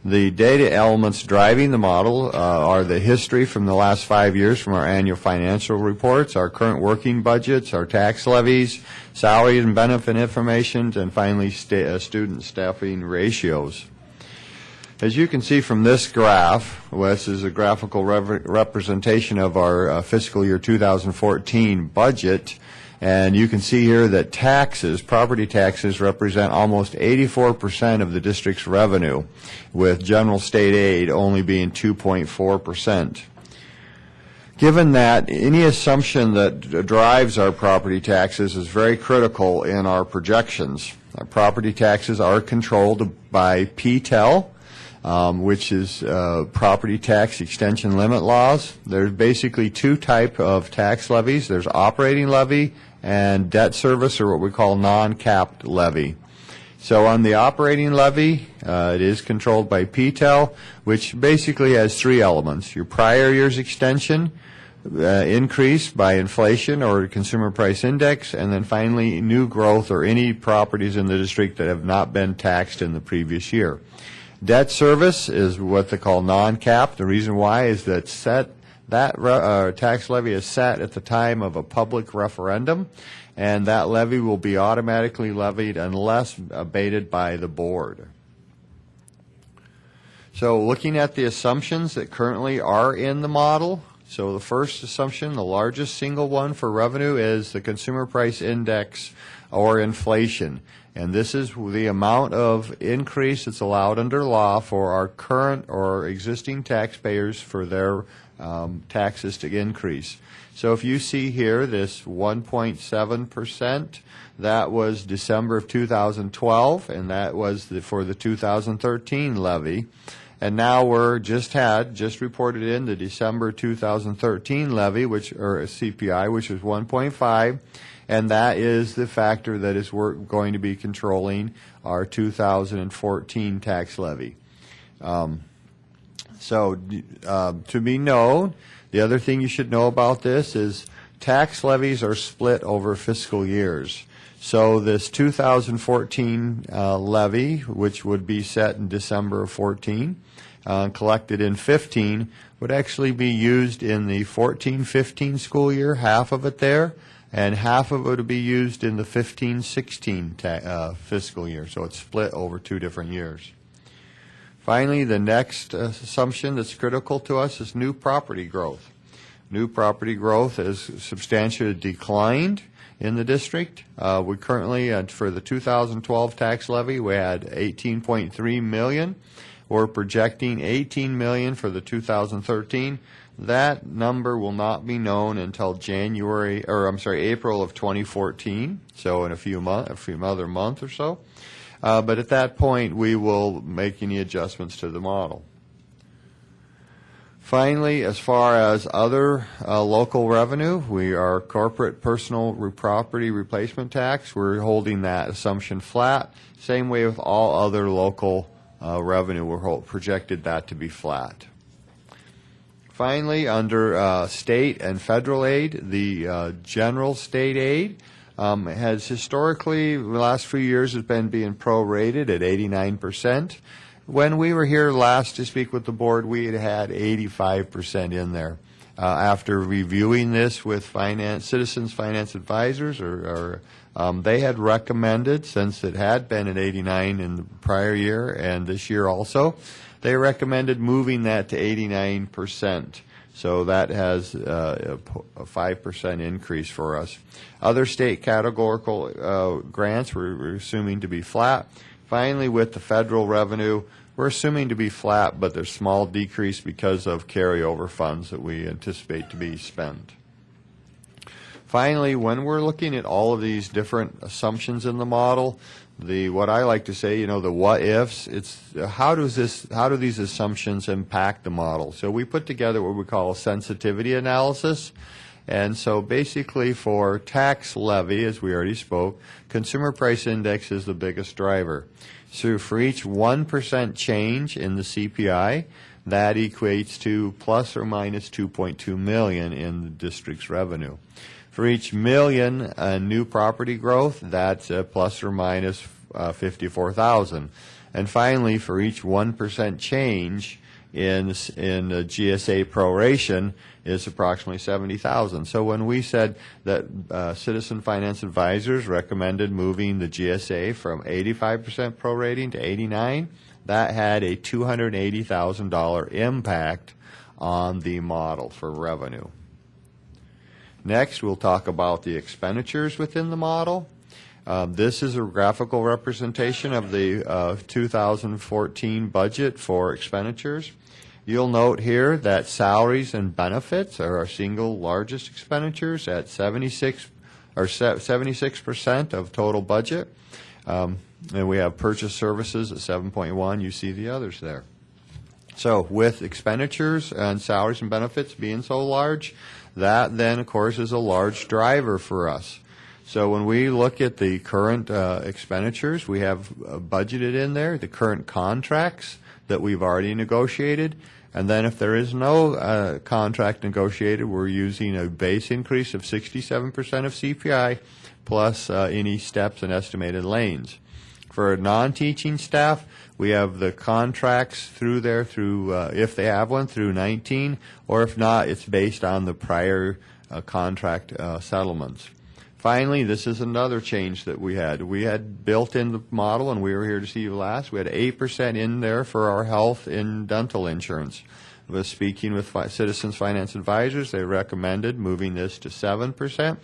The data elements driving the model are the history from the last 5 years from our annual financial reports, our current working budgets, our tax levies, salary and benefit information, and finally student staffing ratios. As you can see from this graph, this is a graphical representation of our fiscal year 2014 budget. And you can see here that property taxes, represent almost 84% of the district's revenue, with general state aid only being 2.4%. Given that, any assumption that drives our property taxes is very critical in our projections. Our property taxes are controlled by PTEL, which is property tax extension limit laws. There's basically two types of tax levies. There's operating levy and debt service, or what we call non-capped levy. So on the operating levy, it is controlled by PTEL, which basically has three elements: your prior year's extension, increase by inflation or consumer price index, and then finally new growth or any properties in the district that have not been taxed in the previous year. Debt service is what they call non-capped. The reason why is that tax levy is set at the time of a public referendum, and that levy will be automatically levied unless abated by the board. So looking at the assumptions that currently are in the model, so the first assumption, the largest single one for revenue, is the consumer price index or inflation. And this is the amount of increase that's allowed under law for our current or existing taxpayers for their taxes to increase. So if you see here this 1.7%, that was December of 2012, and that was for the 2013 levy. And now we're just reported in the December 2013 levy, or CPI, which is 1.5, and that is the factor that is going to be controlling our 2014 tax levy. So to be known, the other thing you should know about this is tax levies are split over fiscal years. So this 2014 levy, which would be set in December of 14, collected in 15, would actually be used in the 14-15 school year, half of it there, and half of it would be used in the 15-16 fiscal year. So it's split over 2 different years. Finally, the next assumption that's critical to us is new property growth. New property growth has substantially declined in the district. We currently, for the 2012 tax levy, we had $18.3 million. We're projecting $18 million for the 2013. That number will not be known until April of 2014. So in a few other month or so. But at that point, we will make any adjustments to the model. Finally, as far as other local revenue, we are corporate personal property replacement tax. We're holding that assumption flat. Same way with all other local revenue, we're projected that to be flat. Finally, under state and federal aid, the general state aid has historically, the last few years, has been being prorated at 89%. When we were here last to speak with the board, we had 85% in there. After reviewing this with Citizens Finance Advisors, they had recommended, since it had been at 89 in the prior year and this year also, they recommended moving that to 89%. So that has a 5% increase for us. Other state categorical grants we're assuming to be flat. Finally, with the federal revenue, we're assuming to be flat, but there's small decrease because of carryover funds that we anticipate to be spent. Finally, when we're looking at all of these different assumptions in the model, what I like to say, the what ifs, it's how do these assumptions impact the model? So we put together what we call a sensitivity analysis. And so basically for tax levy, as we already spoke, consumer price index is the biggest driver. So for each 1% change in the CPI, that equates to plus or minus $2.2 million in the district's revenue. For each million new property growth, that's plus or minus 54,000. And finally, for each 1% change in GSA proration is approximately 70,000. So when we said that Citizen Finance Advisors recommended moving the GSA from 85% prorating to 89, that had a $280,000 impact on the model for revenue. Next, we'll talk about the expenditures within the model. This is a graphical representation of the 2014 budget for expenditures. You'll note here that salaries and benefits are our single largest expenditures at 76% of total budget. And we have purchase services at 7.1. You see the others there. So with expenditures and salaries and benefits being so large, that then, of course, is a large driver for us. So when we look at the current expenditures, we have budgeted in there the current contracts that we've already negotiated. And then if there is no contract negotiated, we're using a base increase of 67% of CPI plus any steps and estimated lanes. For non-teaching staff, we have the contracts through there if they have one, through 19, or if not, it's based on the prior contract settlements. Finally, this is another change that we had. We had built in the model, and we were here to see you last. We had 8% in there for our health and dental insurance. I was speaking with Citizens Finance Advisors. They recommended moving this to 7%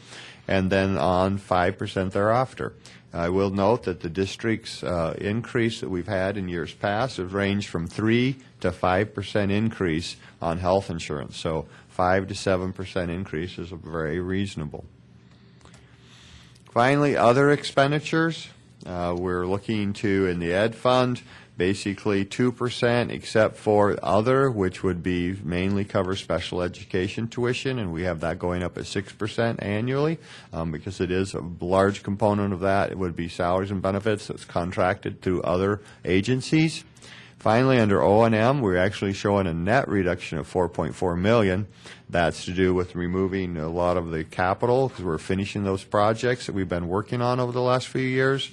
and then on 5% thereafter. I will note that the district's increase that we've had in years past has ranged from 3 to 5% increase on health insurance. So 5 to 7% increase is very reasonable. Finally, other expenditures. We're looking to, in the ed fund, basically 2% except for other, which would be mainly cover special education tuition, and we have that going up at 6% annually because it is a large component of that. It would be salaries and benefits that's contracted through other agencies. Finally, under O&M, we're actually showing a net reduction of $4.4 million. That's to do with removing a lot of the capital because we're finishing those projects that we've been working on over the last few years.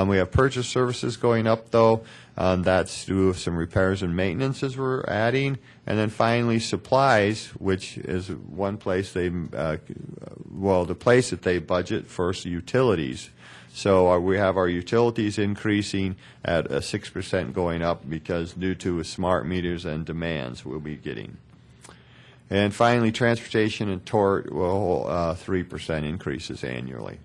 We have purchase services going up, though. That's to do with some repairs and maintenances we're adding. And then finally, supplies, which is one place the place that they budget for utilities. So we have our utilities increasing at 6% going up because due to smart meters and demands we'll be getting. And finally, transportation and tort will 3% increases annually.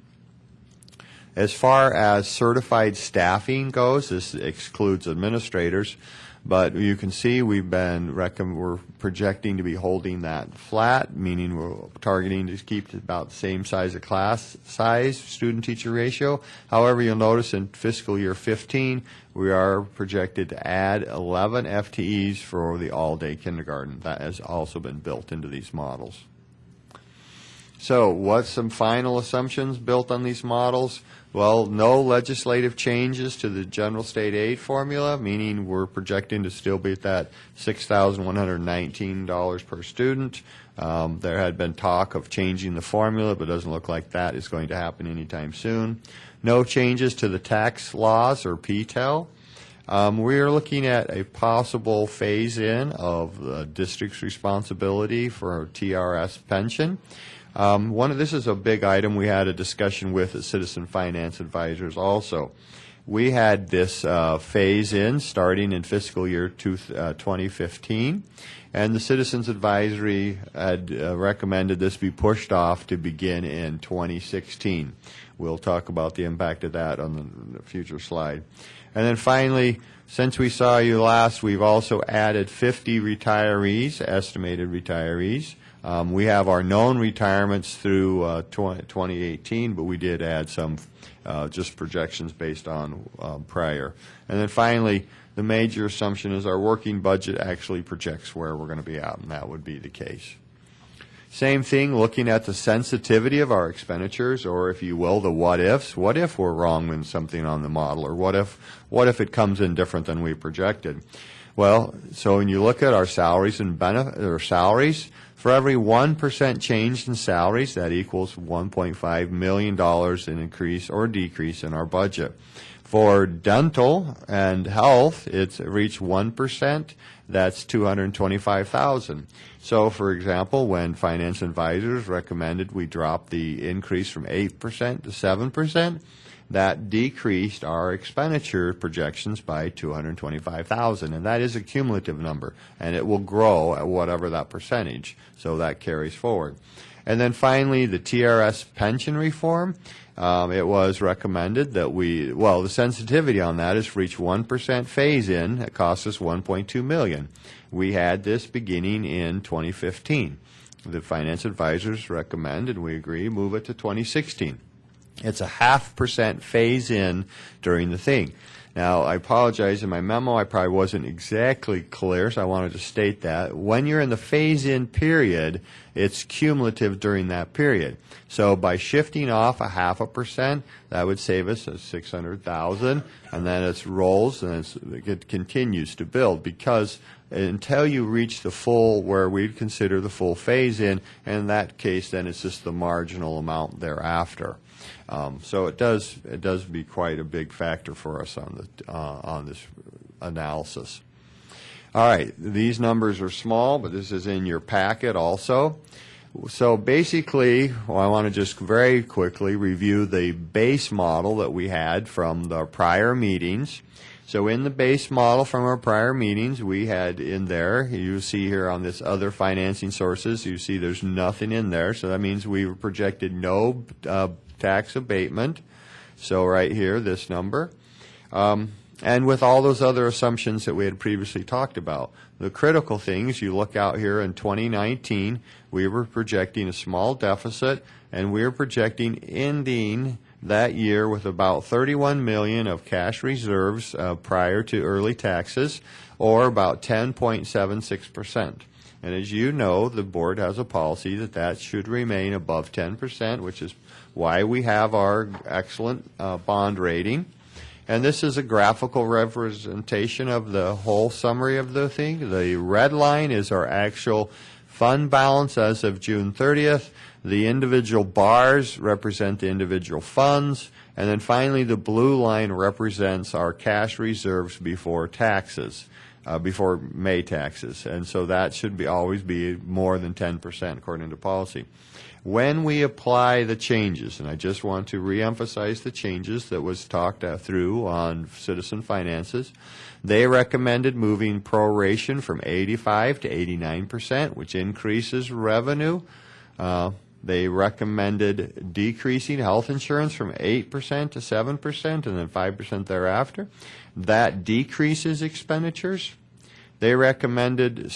As far as certified staffing goes, this excludes administrators, but you can see we're projecting to be holding that flat, meaning we're targeting to keep about the same size of class size, student-teacher ratio. However, you'll notice in fiscal year 15, we are projected to add 11 FTEs for the all-day kindergarten. That has also been built into these models. So what's some final assumptions built on these models? Well, no legislative changes to the general state aid formula, meaning we're projecting to still be at that $6,119 per student. There had been talk of changing the formula, but it doesn't look like that is going to happen anytime soon. No changes to the tax laws or PTEL. We are looking at a possible phase-in of the district's responsibility for TRS pension. This is a big item we had a discussion with the Citizen Finance Advisors also. We had this phase-in starting in fiscal year 2015, and the Citizens Advisory had recommended this be pushed off to begin in 2016. We'll talk about the impact of that on the future slide. And then finally, since we saw you last, we've also added 50 retirees, estimated retirees. We have our known retirements through 2018, but we did add some just projections based on prior. And then finally, the major assumption is our working budget actually projects where we're going to be at, and that would be the case. Same thing, looking at the sensitivity of our expenditures, or if you will, the what-ifs. What if we're wrong in something on the model, or what if it comes in different than we projected? Well, so when you look at our salaries and salaries, for every 1% change in salaries, that equals $1.5 million in increase or decrease in our budget. For dental and health, it's reached 1%. That's $225,000. So, for example, when finance advisors recommended we drop the increase from 8% to 7%, that decreased our expenditure projections by $225,000, and that is a cumulative number, and it will grow at whatever that percentage, so that carries forward. And then finally, the TRS Pension Reform. It was recommended that the sensitivity on that is for each 1% phase-in, it costs us $1.2 million. We had this beginning in 2015. The finance advisors recommend, and we agree, move it to 2016. It's a 0.5% phase-in during the thing. Now, I apologize, in my memo I probably wasn't exactly clear, so I wanted to state that. When you're in the phase-in period, it's cumulative during that period. So by shifting off 0.5%, that would save us $600,000, and then it rolls and it continues to build, because until you reach the full, where we'd consider the full phase-in, and in that case, then it's just the marginal amount thereafter. So it does be quite a big factor for us on this analysis. All right, these numbers are small, but this is in your packet also. So basically, I want to just very quickly review the base model that we had from the prior meetings. So in the base model from our prior meetings, we had in there, you see here on this other financing sources, you see there's nothing in there. So that means we projected no tax abatement. So right here, this number. And with all those other assumptions that we had previously talked about. The critical things, you look out here in 2019, we were projecting a small deficit, and we were projecting ending that year with about $31 million of cash reserves prior to early taxes, or about 10.76%. And as you know, the board has a policy that should remain above 10%, which is why we have our excellent bond rating. And this is a graphical representation of the whole summary of the thing. The red line is our actual fund balance as of June 30th. The individual bars represent the individual funds. And then finally, the blue line represents our cash reserves before taxes, before May taxes. And so that should always be more than 10% according to policy. When we apply the changes, and I just want to reemphasize the changes that was talked through on citizen finances, they recommended moving proration from 85 to 89%, which increases revenue. They recommended decreasing health insurance from 8% to 7% and then 5% thereafter. That decreases expenditures. They recommended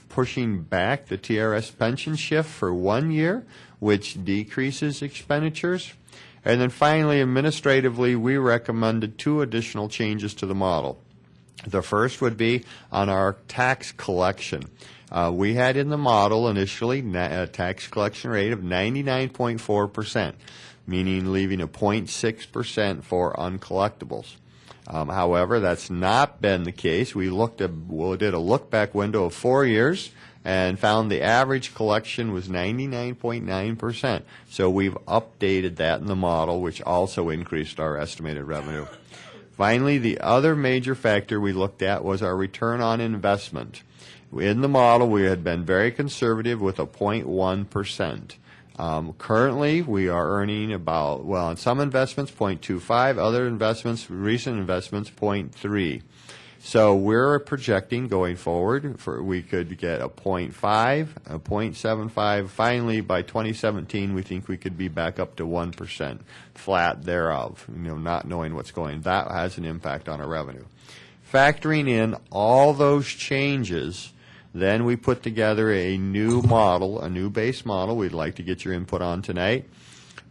pushing back the TRS pension shift for 1 year, which decreases expenditures. And then finally, administratively, we recommended 2 additional changes to the model. The first would be on our tax collection. We had in the model initially a tax collection rate of 99.4%, meaning leaving a 0.6% for uncollectibles. However, that's not been the case. We did a look-back window of 4 years and found the average collection was 99.9%. So we've updated that in the model, which also increased our estimated revenue. Finally, the other major factor we looked at was our return on investment. In the model, we had been very conservative with a 0.1%. Currently, we are earning about, well, on some investments, 0.25, other investments, recent investments, 0.3. So we're projecting going forward we could get a 0.5, a 0.75. Finally, by 2017, we think we could be back up to 1%, flat thereof, not knowing what's going. That has an impact on our revenue. Factoring in all those changes, then we put together a new model, a new base model we'd like to get your input on tonight.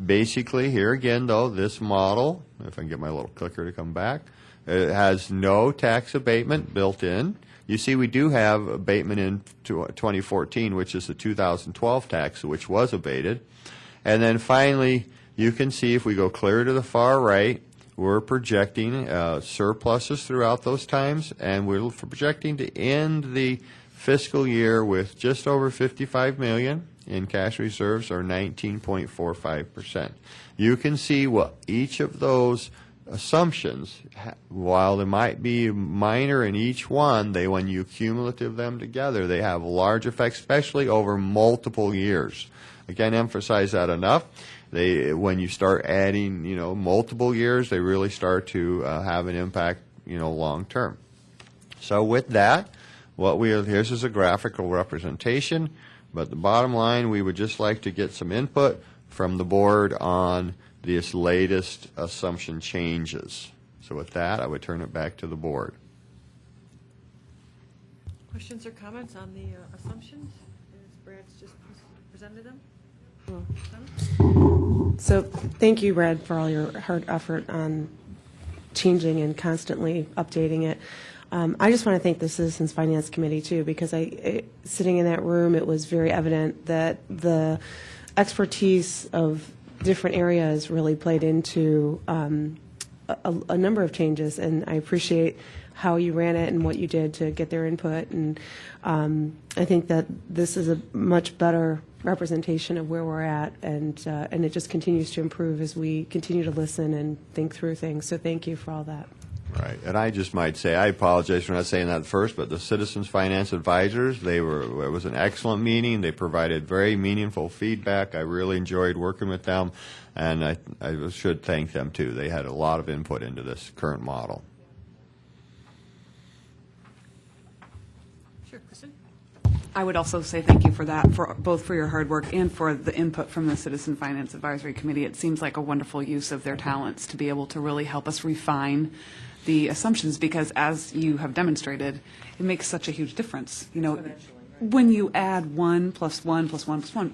Basically, here again, though, this model, if I can get my little clicker to come back, it has no tax abatement built in. You see, we do have abatement in 2014, which is the 2012 tax, which was abated. And then finally, you can see if we go clear to the far right, we're projecting surpluses throughout those times, and we're projecting to end the fiscal year with just over $55 million in cash reserves, or 19.45%. You can see what each of those assumptions, while they might be minor in each one, when you cumulative them together, they have large effects, especially over multiple years. I can't emphasize that enough. When you start adding, multiple years, they really start to have an impact, long term. So with that, here's is a graphical representation, but the bottom line, we would just like to get some input from the board on this latest assumption changes. So with that, I would turn it back to the board. Questions or comments on the assumptions as Brad's just presented them? So thank you, Brad, for all your hard effort on changing and constantly updating it. I just want to thank the Citizens Finance Committee, too, because sitting in that room, it was very evident that the expertise of different areas really played into a number of changes, and I appreciate how you ran it and what you did to get their input, and I think that this is a much better representation of where we're at, and it just continues to improve as we continue to listen and think through things, so thank you for all that. Right, and I just might say, I apologize for not saying that first, but the Citizens Finance Advisors, it was an excellent meeting. They provided very meaningful feedback. I really enjoyed working with them, and I should thank them too. They had a lot of input into this current model. Sure, Kristen? I would also say thank you for that, both for your hard work and for the input from the Citizen Finance Advisory Committee. It seems like a wonderful use of their talents to be able to really help us refine the assumptions, because as you have demonstrated, it makes such a huge difference. when you add 1 plus 1 plus 1 plus 1,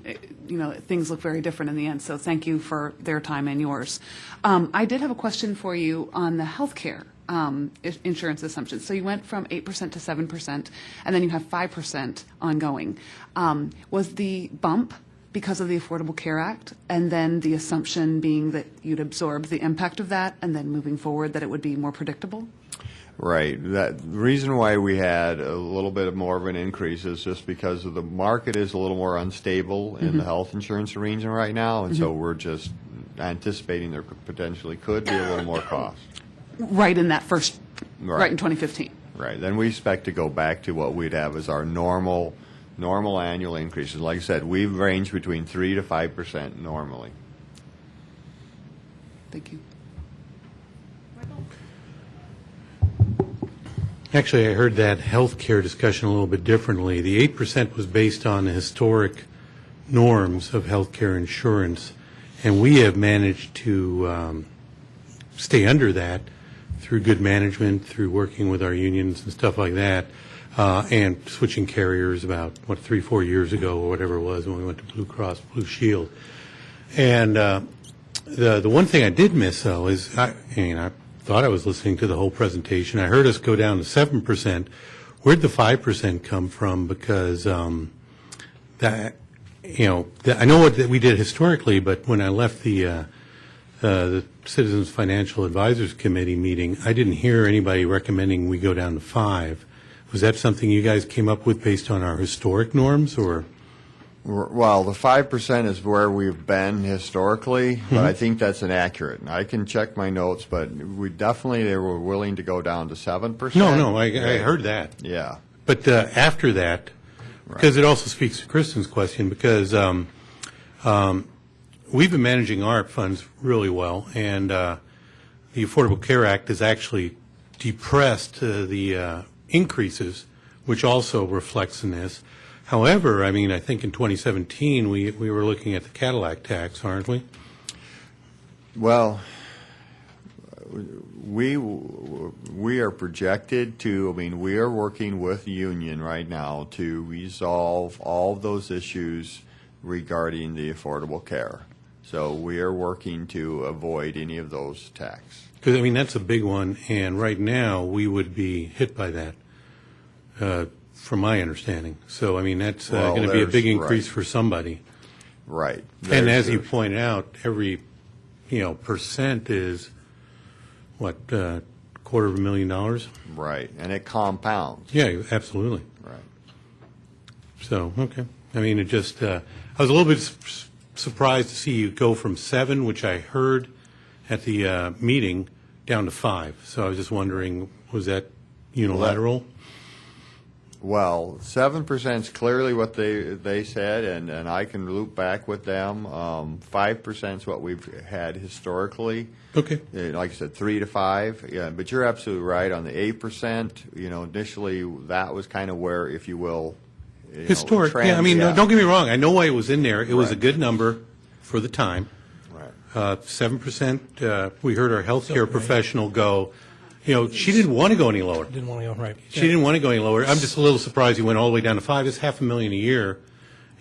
things look very different in the end. So thank you for their time and yours. I did have a question for you on the healthcare insurance assumptions. So you went from 8% to 7%, and then you have 5% ongoing. Was the bump because of the Affordable Care Act, and then the assumption being that you'd absorb the impact of that, and then moving forward that it would be more predictable? Right. The reason why we had a little bit more of an increase is just because of the market is a little more unstable in the health insurance arena right now, and so we're just anticipating there potentially could be a little more cost. Right in that first, right in 2015. Right. Then we expect to go back to what we'd have as our normal annual increases. Like I said, we've ranged between 3 to 5% normally. Thank you. Actually, I heard that health care discussion a little bit differently. The 8% was based on the historic norms of health care insurance, and we have managed to stay under that through good management, through working with our unions and stuff like that, and switching carriers about, 3-4 years ago or whatever it was when we went to Blue Cross Blue Shield. And the one thing I did miss, though, is I thought I was listening to the whole presentation. I heard us go down to 7%. Where'd the 5% come from? Because I know what we did historically, but when I left the Citizens Financial Advisors Committee meeting, I didn't hear anybody recommending we go down to 5. Was that something you guys came up with based on our historic norms, or? Well, the 5% is where we've been historically, but I think that's inaccurate. I can check my notes, but they were willing to go down to 7%. No, I heard that. Yeah. But after that, because it also speaks to Kristen's question, because we've been managing our funds really well, and the Affordable Care Act has actually depressed the increases, which also reflects in this. However, I think in 2017 we were looking at the Cadillac tax, aren't we? Well, we are projected to, we are working with the union right now to resolve all of those issues regarding the affordable care. So we are working to avoid any of those tax. Because, that's a big one, and right now we would be hit by that. From my understanding. So, that's going to be a big increase for somebody. Right. And as you point out, every, percent is, $250,000? Right. And it compounds. Yeah, absolutely. Right. So, okay. It just, I was a little bit surprised to see you go from 7, which I heard at the meeting, down to 5. So I was just wondering, was that unilateral? Well, 7% is clearly what they said, and I can loop back with them. 5% is what we've had historically. Okay. Like I said, 3 to 5. Yeah, but you're absolutely right on the 8%. Initially that was kind of where, if you will, historic. Don't get me wrong. I know why it was in there. It was a good number for the time. Right. 7%. We heard our healthcare professional go. She didn't want to go any lower. Didn't want to go, right. She didn't want to go any lower. I'm just a little surprised you went all the way down to 5. It's $500,000 a year,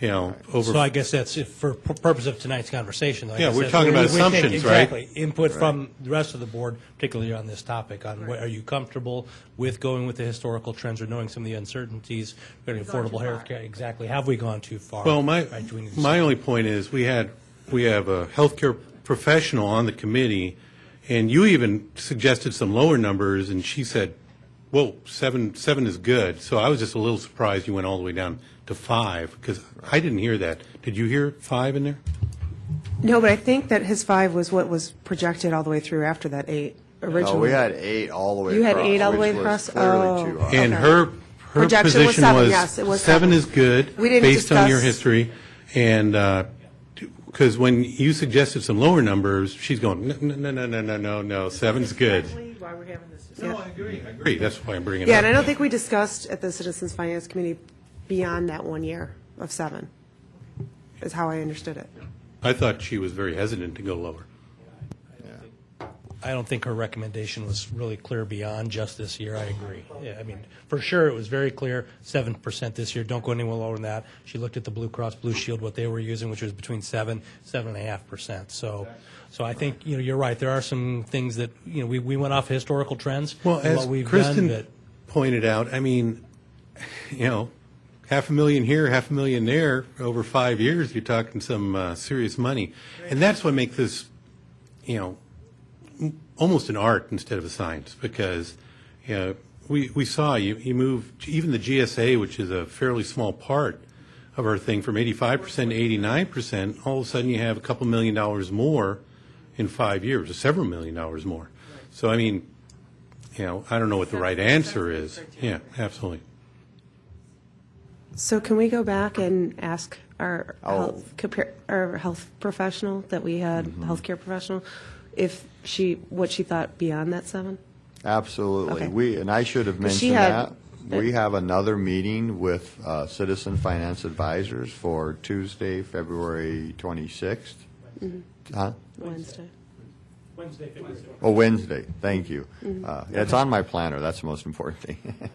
over. So I guess that's for purpose of tonight's conversation. Yeah, we're talking about assumptions, right? Exactly. Input from the rest of the board, particularly on this topic, on are you comfortable with going with the historical trends or knowing some of the uncertainties regarding affordable health care? Exactly. Have we gone too far? Well, my only point is we have a healthcare professional on the committee. And you even suggested some lower numbers, and she said, whoa, 7 is good. So I was just a little surprised you went all the way down to 5, because I didn't hear that. Did you hear 5 in there? No, but I think that his 5 was what was projected all the way through after that 8 originally. No, we had 8 all the way You across. had 8 all the way which was across? clearly too high. And her Projection was position 7, was yes, it was 7 7. is good, We didn't based on your discuss- history. And because when you suggested some lower numbers, she's going, no, 7's good. Why we're having this No, I agree. That's why I'm bringing it Yeah, up. and I don't think we discussed at the Citizens Finance Committee beyond that 1 year of 7, is how I understood it. I thought she was very hesitant to go lower. I don't think her recommendation was really clear beyond just this year. I agree. Yeah, I mean, for sure, it was very clear, 7% this year. Don't go anywhere lower than that. She looked at the Blue Cross Blue Shield, what they were using, which was between 7.5%. So I think, you're right. There are some things that, we went off historical trends. Well, and as what we've Kristen done, pointed out, I mean, $500,000 here, $500,000 there, over 5 years, you're talking some serious money. And that's what makes this, almost an art instead of a science, because we saw you move even the GSA, which is a fairly small part of our thing, from 85% to 89%. All of a sudden, you have a couple $1 million more in 5 years, or several $1 million more. So I mean, I don't know what the right answer is. Yeah, absolutely. So can we go back and ask our health professional that we had, healthcare professional, what she thought beyond that 7? Absolutely. Okay. And I should have mentioned that. We have another meeting with Citizen Finance Advisors for Tuesday, February 26th. Huh? Wednesday. Wednesday. Thank you. It's on my planner. That's the most important thing.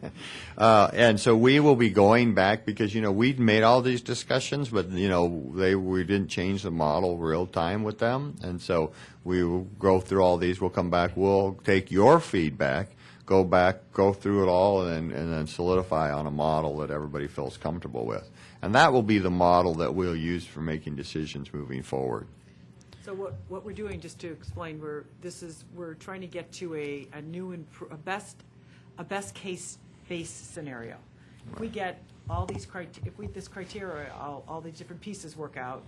And so we will be going back because, we'd made all these discussions, but, we didn't change the model real time with them. And so we will go through all these. We'll come back. We'll take your feedback, go back, go through it all, and then solidify on a model that everybody feels comfortable with. And that will be the model that we'll use for making decisions moving forward. So what we're doing, just to explain, we're trying to get to a best case base scenario. If we get all these this criteria, all these different pieces work out,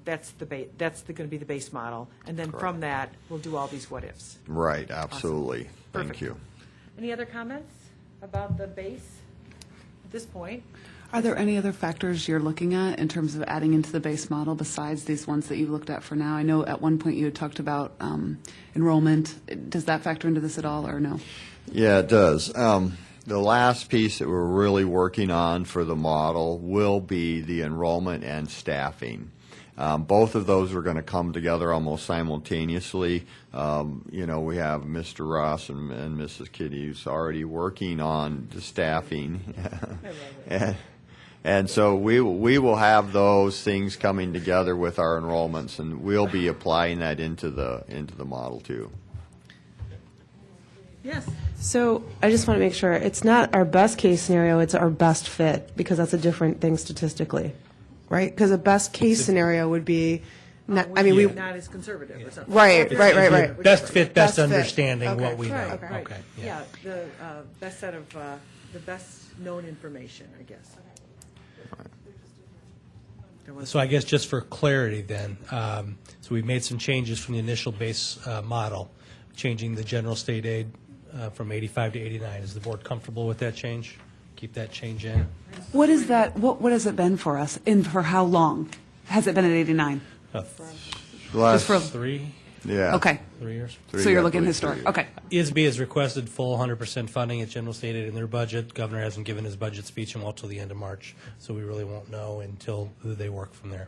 that's going to be the base model, and then from that we'll do all these what ifs. Right. Absolutely. Awesome. Thank Perfect. you. Any other comments about the base at this point? Are there any other factors you're looking at in terms of adding into the base model besides these ones that you've looked at for now? I know at one point you had talked about enrollment. Does that factor into this at all, or no? Yeah, it does. The last piece that we're really working on for the model will be the enrollment and staffing. Both of those are going to come together almost simultaneously. We have Mr. Ross and Mrs. Kitty who's already working on the staffing. And so we will have those things coming together with our enrollments, and we'll be applying that into the model too. Yes. So I just want to make sure it's not our best case scenario, it's our best fit, because that's a different thing statistically, right? Because a best case scenario would be, not as conservative or something. Right. Best fit, best fit. understanding Okay. what we know. Right. Okay. Yeah, the best set of, the best known information, I guess. So I guess just for clarity then, so we've made some changes from the initial base model, changing the general state aid from 85 to 89. Is the board comfortable with that change? Keep that change in? What is that? What has it been for us? And for how long has it been at 89? Last for 3? Yeah. Okay. 3 years? So you're looking historic. Okay. ISB has requested full 100% funding at general state aid in their budget. Governor hasn't given his budget speech until the end of March, so we really won't know until they work from there.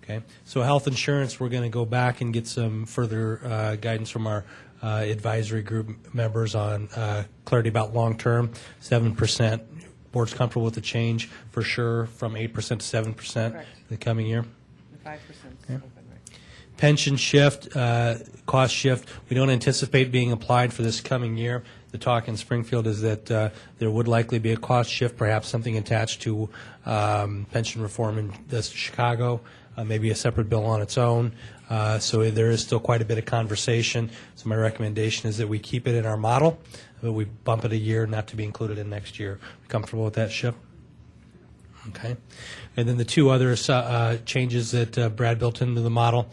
Okay. So health insurance, we're going to go back and get some further guidance from our advisory group members on clarity about long-term, 7%. Board's comfortable with the change for sure from 8% to 7% the coming year. 5%. Okay. Pension shift, cost shift, we don't anticipate being applied for this coming year. The talk in Springfield is that there would likely be a cost shift, perhaps something attached to pension reform in Chicago, maybe a separate bill on its own. So there is still quite a bit of conversation. So my recommendation is that we keep it in our model, but we bump it a year not to be included in next year. Comfortable with that shift? Okay. And then the two other changes that Brad built into the model,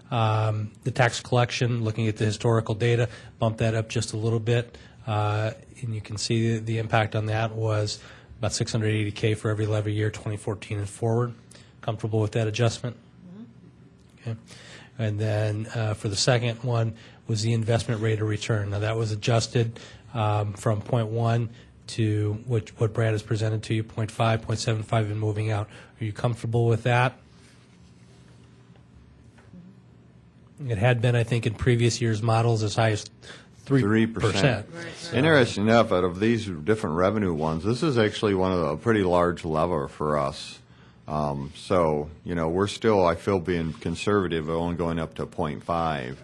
the tax collection, looking at the historical data, bump that up just a little bit. And you can see the impact on that was about $680K for every levy year, 2014 and forward. Comfortable with that adjustment? Okay. And then for the second one was the investment rate of return. Now that was adjusted from 0.1 to what Brad has presented to you, 0.5, 0.75, and moving out. Are you comfortable with that? It had been, I think, in previous years' models as high as 3%. Interesting enough, out of these different revenue ones, this is actually one of a pretty large lever for us. So, you know, we're still, I feel, being conservative, only going up to 0.5.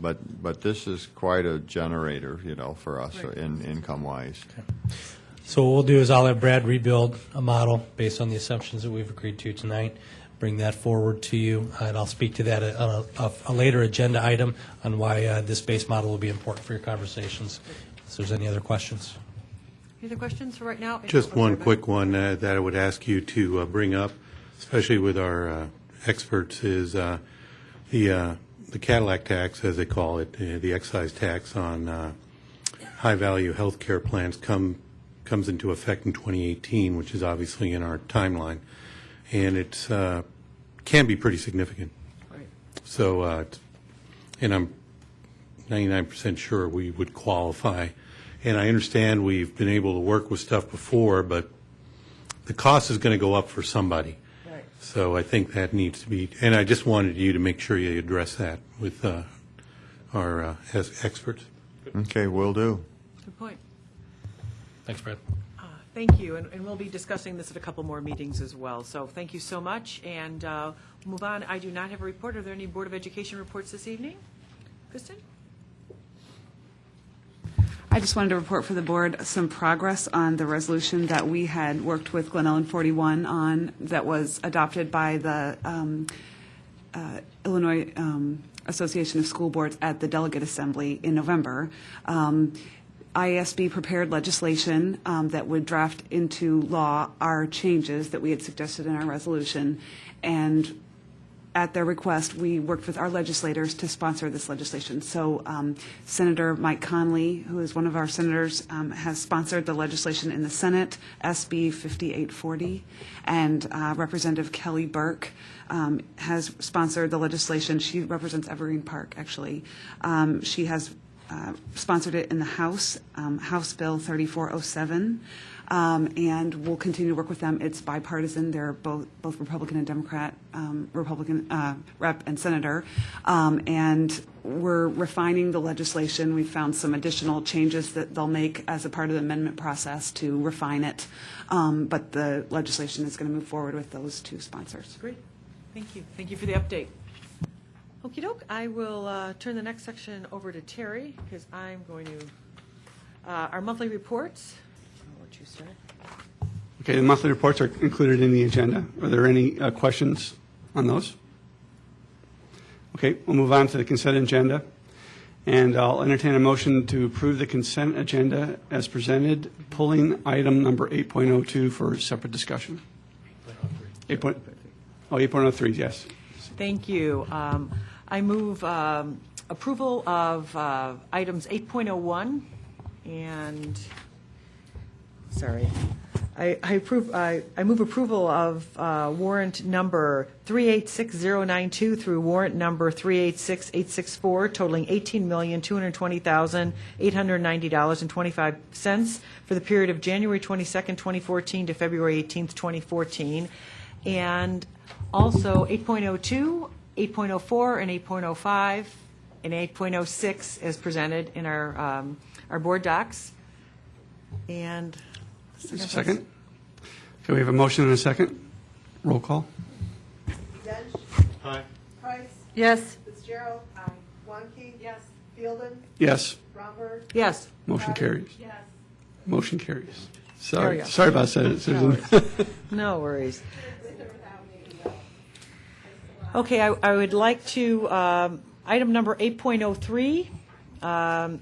But this is quite a generator, you know, for us in income-wise. Okay. So what we'll do is I'll have Brad rebuild a model based on the assumptions that we've agreed to tonight, bring that forward to you, and I'll speak to that on a later agenda item on why this base model will be important for your conversations. If there's any other questions. Any other questions for right now? Just one quick one that I would ask you to bring up, especially with our experts, is the Cadillac tax, as they call it, the excise tax on high-value health care plans comes into effect in 2018, which is obviously in our timeline, and it can be pretty significant. Right. So, and I'm 99% sure we would qualify. And I understand we've been able to work with stuff before, but the cost is going to go up for somebody. Right. So I think that needs to be, and I just wanted you to make sure you address that with our experts. Okay, will do. Good point. Thanks, Brad. Thank you, and we'll be discussing this at a couple more meetings as well. So thank you so much, and we'll move on. I do not have a report. Are there any Board of Education reports this evening? Kristen? I just wanted to report for the board some progress on the resolution that we had worked with Glen Ellen 41 on that was adopted by the Illinois Association of School Boards at the Delegate Assembly in November. IASB prepared legislation that would draft into law our changes that we had suggested in our resolution, and at their request, we worked with our legislators to sponsor this legislation. So Senator Mike Conley, who is one of our senators, has sponsored the legislation in the Senate, SB 5840, and Representative Kelly Burke has sponsored the legislation. She represents Evergreen Park, actually. She has sponsored it in the House, House Bill 3407. And we'll continue to work with them. It's bipartisan. They're both Republican and Democrat, Republican rep and senator. And we're refining the legislation. We've found some additional changes that they'll make as a part of the amendment process to refine it. But the legislation is going to move forward with those two sponsors. Great. Thank you. Thank you for the update. Okey doke. I will turn the next section over to Terry because I'm going to our monthly reports. I'll let you start. Okay, the monthly reports are included in the agenda. Are there any questions on those? Okay, we'll move on to the consent agenda. And I'll entertain a motion to approve the consent agenda as presented, pulling item number 8.02 for separate discussion. 8.03, yes. Thank you. I move approval of items 8.01 and, sorry, I move approval of warrant number 386092 through warrant number 386864, totaling $18,220,890.25 for the period of January 22nd, 2014 to February 18th, 2014. And also 8.02, 8.04, and 8.05, and 8.06 as presented in our board docs. And second. Okay, we have a motion and a second. Roll call. Dench. Aye. Price. Yes. Fitzgerald. Aye. Wonky. Yes. Fielden. Yes. Romberg. Yes. Motion carries. Yes. Motion carries. There we Sorry, go. sorry about that, Susan. No worries. Okay, I would like to, item number 8.03,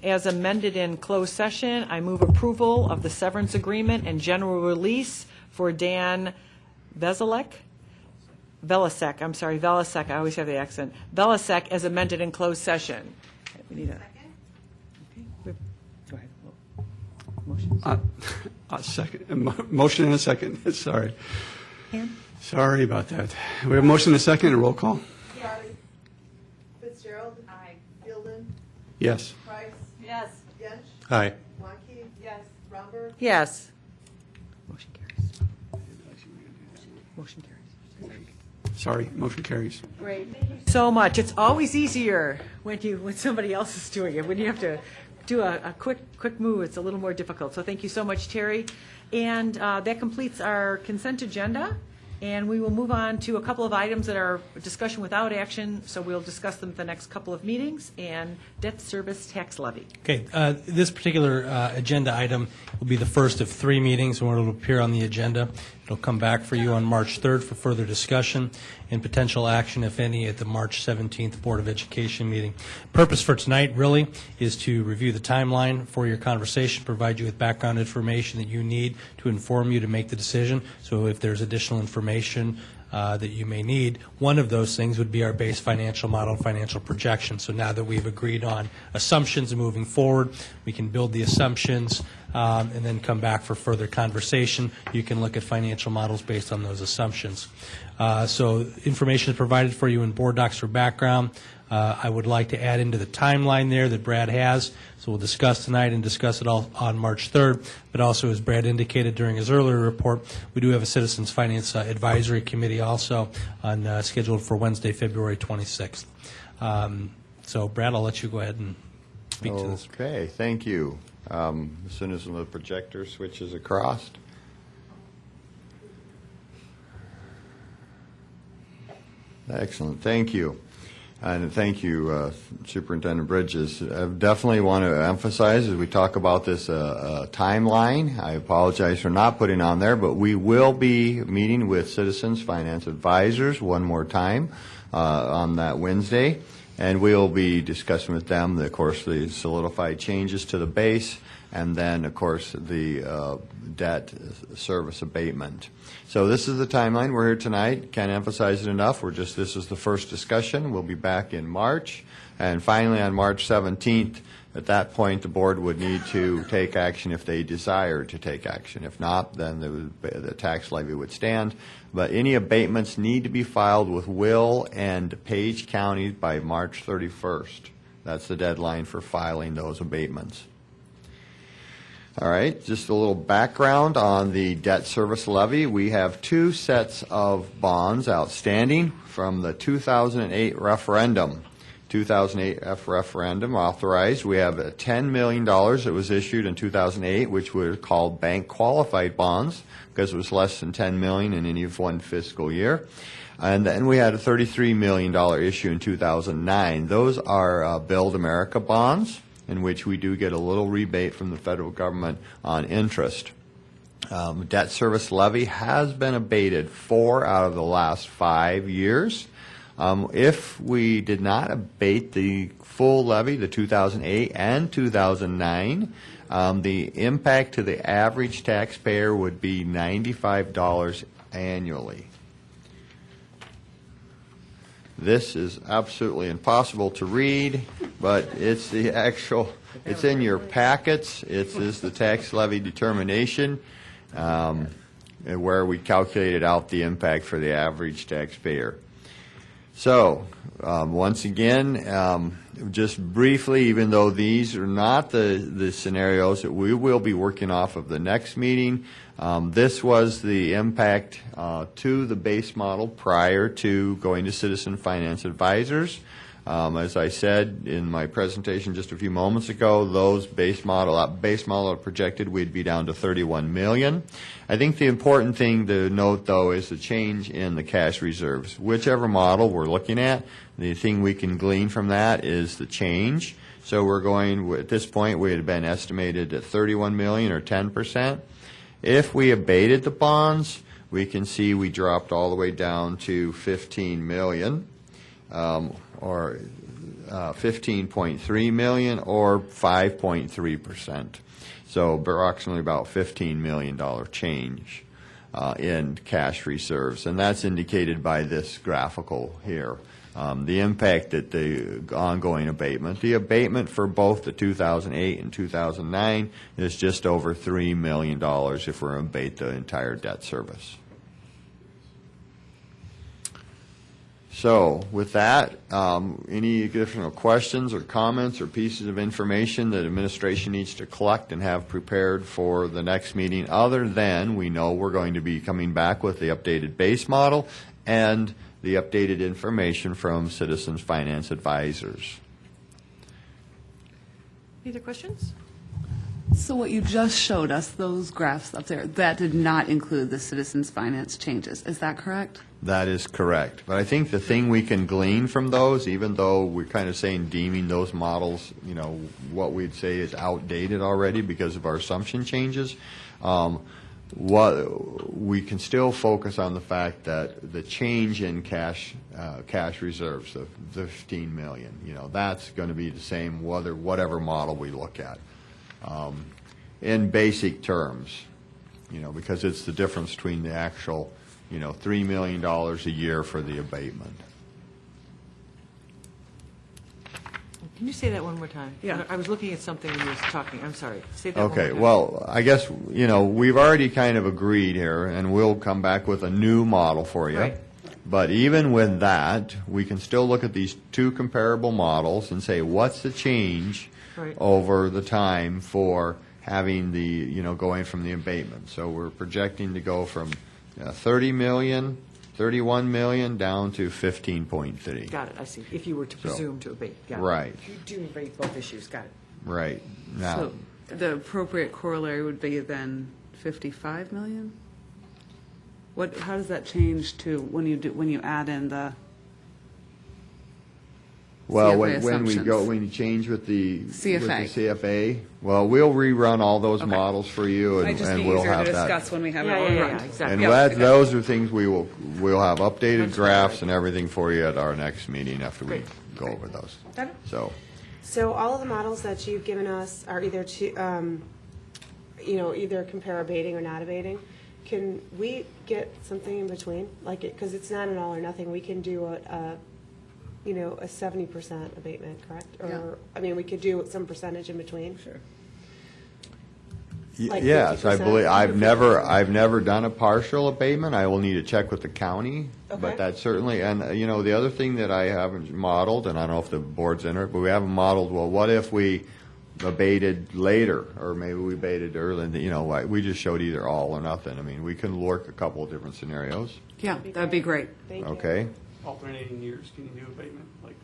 as amended in closed session, I move approval of the severance agreement and general release for Dan Velisek, I always have the accent, Velisek as amended in closed session. We need a. Okay, go ahead. Motion. Second, motion and a second. Sorry. Han? Sorry about that. We have a motion and a second and roll call. Crotty. Fitzgerald. Aye. Fielden. Yes. Price. Yes. Dench. Aye. Wonky. Yes. Romberg. Yes. Motion carries. Motion carries. Sorry, motion carries. Great. Thank you so much. It's always easier when somebody else is doing it. When you have to do a quick move, it's a little more difficult. So thank you so much, Terry. And that completes our consent agenda. And we will move on to a couple of items that are discussion without action, so we'll discuss them at the next couple of meetings, and debt service tax levy. Okay, this particular agenda item will be the first of 3 meetings where it will appear on the agenda. It'll come back for you on March 3rd for further discussion and potential action, if any, at the March 17th Board of Education meeting. Purpose for tonight really is to review the timeline for your conversation, provide you with background information that you need to inform you to make the decision. So if there's additional information that you may need, one of those things would be our base financial model and financial projection. So now that we've agreed on assumptions and moving forward, we can build the assumptions and then come back for further conversation. You can look at financial models based on those assumptions. So information is provided for you in board docs for background. I would like to add into the timeline there that Brad has. So we'll discuss tonight and discuss it all on March 3rd. But also, as Brad indicated during his earlier report, we do have a Citizens Finance Advisory Committee also scheduled for Wednesday, February 26th. So, Brad, I'll let you go ahead and speak to this. Okay, thank you. As soon as the projector switches across. Excellent, thank you. And thank you, Superintendent Bridges. I definitely want to emphasize as we talk about this timeline, I apologize for not putting on there, but we will be meeting with Citizens Finance Advisors one more time on that Wednesday, and we'll be discussing with them, of course, the solidified changes to the base, and then, of course, the debt service abatement. So this is the timeline. We're here tonight. Can't emphasize it enough. This is the first discussion. We'll be back in March. And finally, on March 17th, at that point, the board would need to take action if they desire to take action. If not, then the tax levy would stand. But any abatements need to be filed with Will and Page counties by March 31st. That's the deadline for filing those abatements. All right, just a little background on the debt service levy. We have 2 sets of bonds outstanding from the 2008 referendum. 2008 referendum authorized. We have $10 million that was issued in 2008, which were called bank qualified bonds because it was less than $10 million in any one fiscal year. And then we had a $33 million issue in 2009. Those are Build America bonds, in which we do get a little rebate from the federal government on interest. Debt service levy has been abated 4 out of the last 5 years. If we did not abate the full levy, the 2008 and 2009, the impact to the average taxpayer would be $95 annually. This is absolutely impossible to read, but it's the actual, it's in your packets. It is the tax levy determination where we calculated out the impact for the average taxpayer. So, once again, just briefly, even though these are not the scenarios that we will be working off of the next meeting, this was the impact to the base model prior to going to Citizen Finance Advisors. As I said in my presentation just a few moments ago, those base model projected we'd be down to $31 million. I think the important thing to note, though, is the change in the cash reserves. Whichever model we're looking at, the thing we can glean from that is the change. So we're going, at this point, we had been estimated at $31 million or 10%. If we abated the bonds, we can see we dropped all the way down to $15 million. Or 15.3 million or 5.3%. So approximately about $15 million change in cash reserves. And that's indicated by this graphical here. The impact that the ongoing abatement, the abatement for both the 2008 and 2009 is just over $3 million if we're to abate the entire debt service. So with that, any additional questions or comments or pieces of information that administration needs to collect and have prepared for the next meeting, other than we know we're going to be coming back with the updated base model and the updated information from Citizens Finance Advisors? Any other questions? So what you just showed us, those graphs up there, that did not include the citizens finance changes. Is that correct? That is correct. But I think the thing we can glean from those, even though we're kind of saying deeming those models, you know, what we'd say is outdated already because of our assumption changes, what we can still focus on the fact that the change in cash reserves, the 15 million, you know, that's going to be the same whatever model we look at. In basic terms, you know, because it's the difference between the actual, you know, $3 million a year for the abatement. Can you say that one more time? Yeah. I was looking at something when you were talking. I'm sorry. Say that one more Okay, time. well, I guess, you know, we've already kind of agreed here, and we'll come back with a new model for you. Right. But even with that, we can still look at these two comparable models and say, what's the change Right. over the time for having the, you know, going from the abatement? So we're projecting to go from 30 million, 31 million, down to 15.3. Got it, I see. If you were to presume to abate. Got it. Right. You do abate both issues. Got it. Right. Now, So the appropriate corollary would be then 55 million? How does that change to when you add in the well, CFA when you change with the CFA. CFA, well, we'll rerun all those Okay. models for you, and, I just and be we'll easier have to that. discuss when we have it all Yeah, run. exactly. And Yep, that, okay. those are things we'll have updated graphs and everything for you at our next meeting after we go over those. Got it. So all of the models that you've given us are either either compare abating or not abating. Can we get something in between? Because it's not an all or nothing. We can do a 70% abatement, correct? Or, Yeah. I mean, we could do some percentage in between. Sure. Like yes, I 50%? believe I've never done a partial abatement. I will need to check with the county, Okay. but that's certainly. And you know, the other thing that I haven't modeled, and I don't know if the board's in it, but we haven't modeled. Well, what if we abated later, or maybe we abated early? You know, we just showed either all or nothing. I mean, we can work a couple of different scenarios. Yeah, that'd be great. Thank you. Okay. Alternating years, can you do abatement, like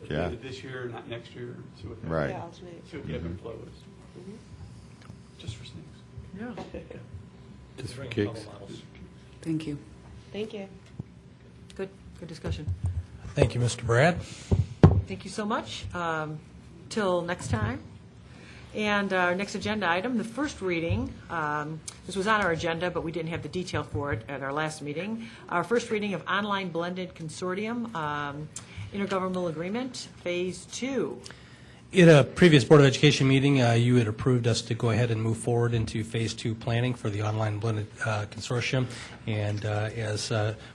at the Yeah. end of this year, not next year? See what the- Right. Yeah, alternate. See what the ebb and flow is. Just for snakes. Yeah. Just for kicks. Thank you. Thank you. Good discussion. Thank you, Mr. Brad. Thank you so much. Till next time. And our next agenda item, the first reading, this was on our agenda, but we didn't have the detail for it at our last meeting. Our first reading of Online Blended Consortium, Intergovernmental Agreement, Phase 2. In a previous Board of Education meeting, you had approved us to go ahead and move forward into Phase 2 planning for the Online Blended Consortium. And as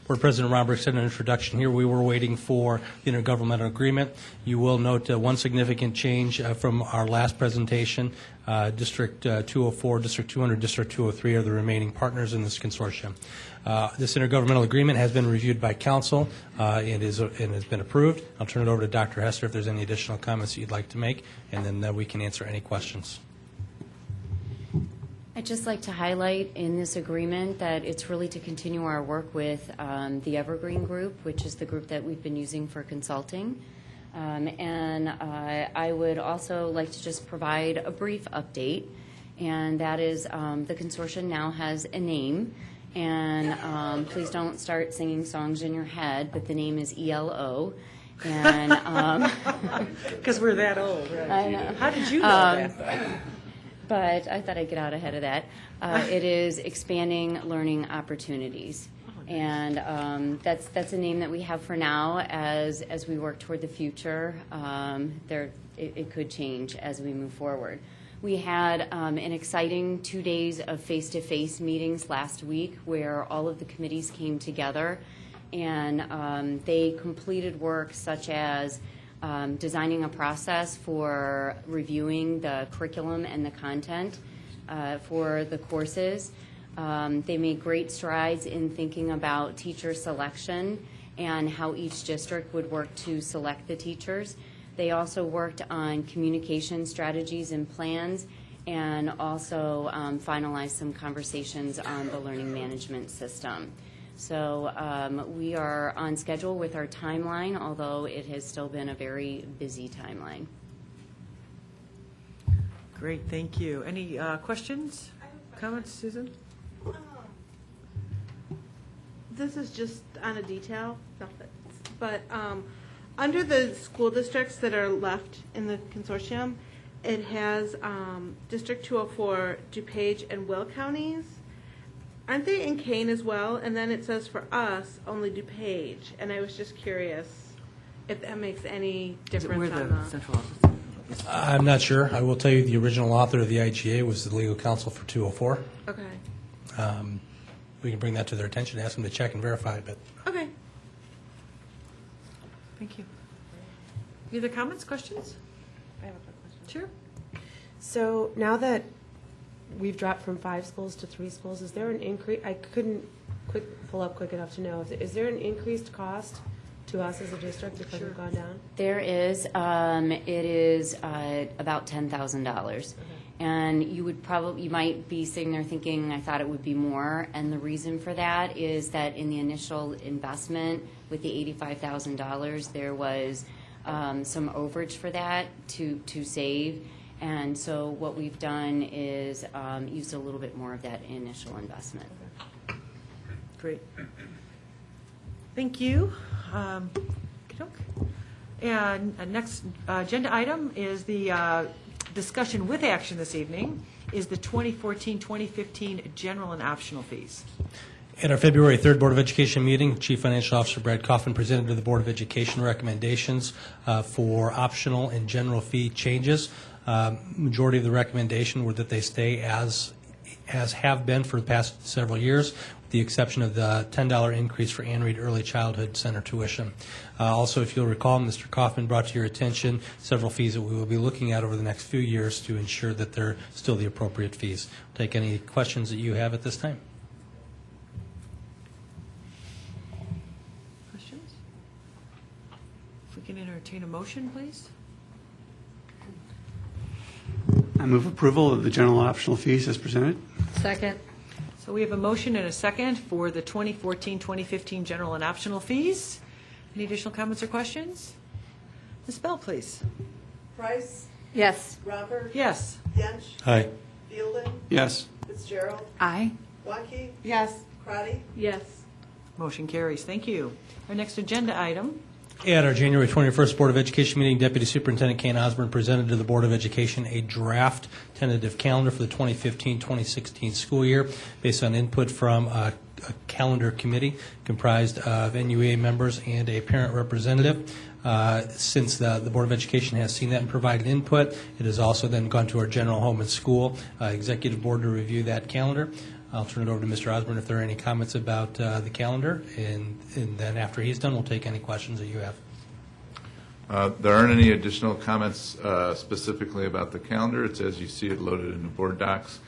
Board President Romberg said in an introduction here, we were waiting for the intergovernmental agreement. You will note one significant change from our last presentation. District 204, District 200, District 203 are the remaining partners in this consortium. This intergovernmental agreement has been reviewed by Council and has been approved. I'll turn it over to Dr. Hester if there's any additional comments that you'd like to make, and then we can answer any questions. I'd just like to highlight in this agreement that it's really to continue our work with the Evergreen Group, which is the group that we've been using for consulting. And I would also like to just provide a brief update, and that is the consortium now has a name. And please don't start singing songs in your head, but the name is ELO. And Because we're that old, right? I know. How did you know that? But I thought I'd get out ahead of that. It is Expanding Learning Opportunities. And that's a name that we have for now as we work toward the future. It could change as we move forward. We had an exciting 2 days of face-to-face meetings last week where all of the committees came together, and they completed work such as designing a process for reviewing the curriculum and the content for the courses. They made great strides in thinking about teacher selection and how each district would work to select the teachers. They also worked on communication strategies and plans, and also finalized some conversations on the learning management system. So we are on schedule with our timeline, although it has still been a very busy timeline. Great, thank you. Any questions, comments, Susan? This is just on a detail, but under the school districts that are left in the consortium, it has District 204, DuPage, and Will counties. Aren't they in Kane as well? And then it says for us, only DuPage. And I was just curious if that makes any difference on the central office? I'm not sure. I will tell you the original author of the IGA was the legal counsel for 204. Okay. We can bring that to their attention, ask them to check and verify, but Okay. Thank you. Any other comments, questions? I have a quick question. Sure. So now that we've dropped from 5 schools to 3 schools, is there an increase? I couldn't pull up quick enough to know. Is there an increased cost to us as a district because we've gone down? There is. It is about $10,000. And you might be sitting there thinking, I thought it would be more. And the reason for that is that in the initial investment with the $85,000, there was some overage for that to save. And so what we've done is used a little bit more of that initial investment. Great. Thank you. Okey-doke. And next agenda item is the discussion with action this evening is the 2014-2015 general and optional fees. at our February 3rd Board of Education meeting, Chief Financial Officer Brad Coffin presented to the Board of Education recommendations for optional and general fee changes. Majority of the recommendation were that they stay as have been for the past several years, with the exception of the $10 increase for Ann Reed Early Childhood Center tuition. Also, if you'll recall, Mr. Kaufman brought to your attention several fees that we will be looking at over the next few years to ensure that they're still the appropriate fees. I'll take any questions that you have at this time. Questions? If we can entertain a motion, please. I move approval of the general and optional fees as presented. Second. So we have a motion and a second for the 2014-2015 general and optional fees. Any additional comments or questions? Ms. Bell, please. Price? Yes. Romberg? Yes. Yench? Aye. Fielden? Yes. Fitzgerald? Aye. Waukee? Yes. Crotty? Yes. Motion carries. Thank you. Our next agenda item. At our January 21st Board of Education meeting, Deputy Superintendent Kane Osborne presented to the Board of Education a draft tentative calendar for the 2015-2016 school year based on input from a calendar committee comprised of NUA members and a parent representative. Since the Board of Education has seen that and provided input, it has also then gone to our General Home and School Executive Board to review that calendar. I'll turn it over to Mr. Osborne if there are any comments about the calendar, and then after he's done, we'll take any questions that you have. There aren't any additional comments specifically about the calendar. It's as you see it loaded in the board docs.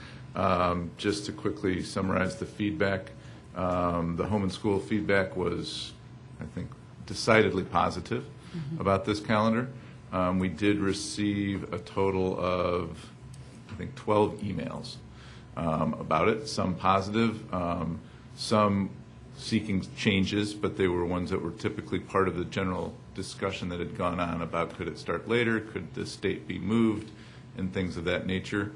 Just to quickly summarize the feedback, the home and school feedback was, I think, decidedly positive about this calendar. We did receive a total of, I think, 12 emails about it, some positive, some seeking changes, but they were ones that were typically part of the general discussion that had gone on about could it start later, could this date be moved, and things of that nature.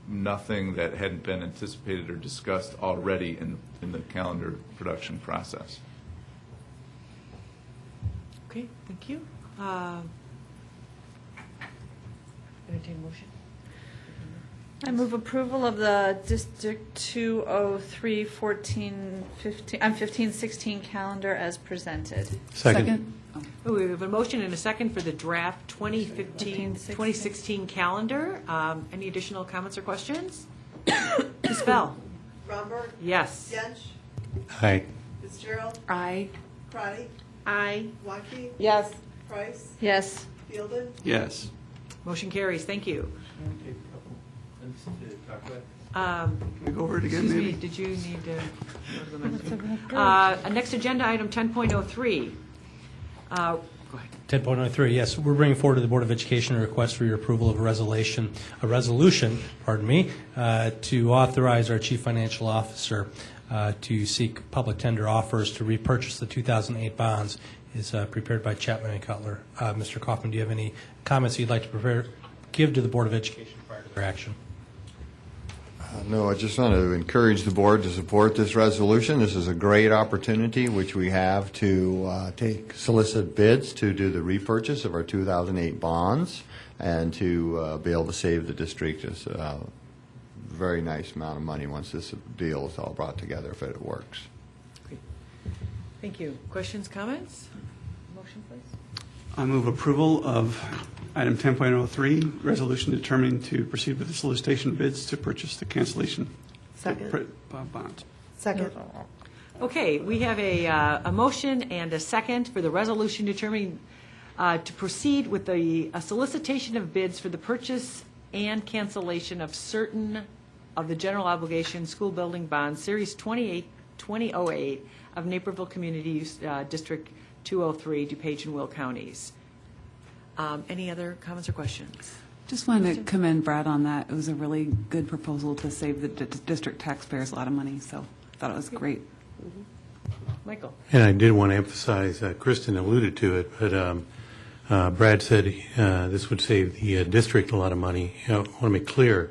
Nothing that hadn't been anticipated or discussed already in the calendar production process. Okay, thank you. Entertain a motion. I move approval of the District 203 15-16 calendar as presented. Second. Oh, we have a motion and a second for the draft 2015-2016 calendar. Any additional comments or questions? Ms. Bell? Romberg? Yes. Yench? Aye. Fitzgerald? Aye. Crotty? Aye. Waukee? Yes. Price? Yes. Fielden? Yes. Motion carries. Thank you. we go over it again, Excuse me, maybe? did you need to go to the men's? Next agenda item, 10.03. Go ahead. 10.03, yes, we're bringing forward to the Board of Education a request for your approval of a resolution, to authorize our Chief Financial Officer to seek public tender offers to repurchase the 2008 bonds. Is prepared by Chapman and Cutler. Mr. Kaufman, do you have any comments you'd like to give to the Board of Education prior to their action? No, I just want to encourage the board to support this resolution. This is a great opportunity which we have to solicit bids to do the repurchase of our 2008 bonds and to be able to save the district a very nice amount of money once this deal is all brought together if it works. Great. Thank you. Questions, comments? Motion, please. I move approval of item 10.03, resolution determining to proceed with the solicitation of bids to purchase the cancellation bonds. Second. Okay, we have a motion and a second for the resolution determining to proceed with the solicitation of bids for the purchase and cancellation of certain of the general obligation school building bonds, Series 2008 of Naperville Community District 203, DuPage and Will counties. Any other comments or questions? Just wanted to commend Brad on that. It was a really good proposal to save the district taxpayers a lot of money, so I thought it was great. Michael? And I did want to emphasize, Kristen alluded to it, but Brad said this would save the district a lot of money. I want to make clear,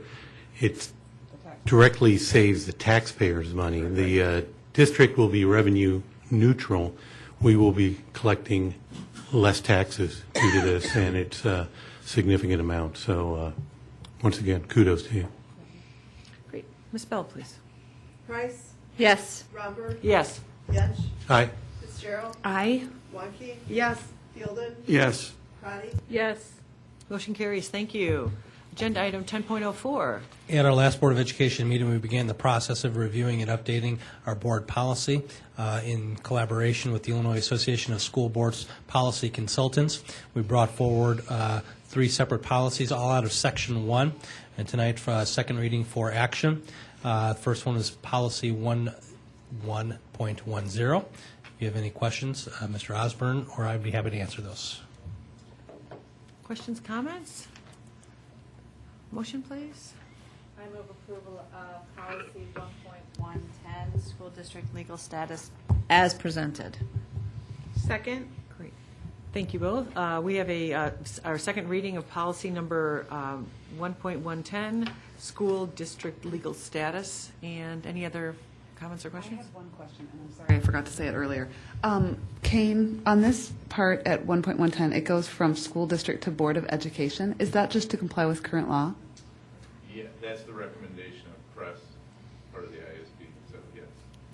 it directly saves the taxpayers money. The district will be revenue neutral. We will be collecting less taxes due to this, and it's a significant amount. So once again, kudos to you. Great. Ms. Bell, please. Price? Yes. Romberg? Yes. Yench? Aye. Fitzgerald? Aye. Wonky? Yes. Fielden? Yes. Crotty? Yes. Motion carries. Thank you. Agenda item 10.04. At our last Board of Education meeting, we began the process of reviewing and updating our board policy in collaboration with the Illinois Association of School Boards Policy Consultants. We brought forward 3 separate policies, all out of Section 1, and tonight for second reading for action. First one is Policy 1.10. If you have any questions, Mr. Osborne, or I'd be happy to answer those. Questions, comments? Motion, please. I move approval of policy 1.110, school district legal status as presented. Second. Great. Thank you both. We have our second reading of policy number 1.110, school district legal status. And any other comments or questions? I have one question, and I'm sorry I forgot to say it earlier. Kane, on this part at 1.110, it goes from school district to Board of Education. Is that just to comply with current law? Yeah, that's the recommendation of press, part of the ISB, so yes.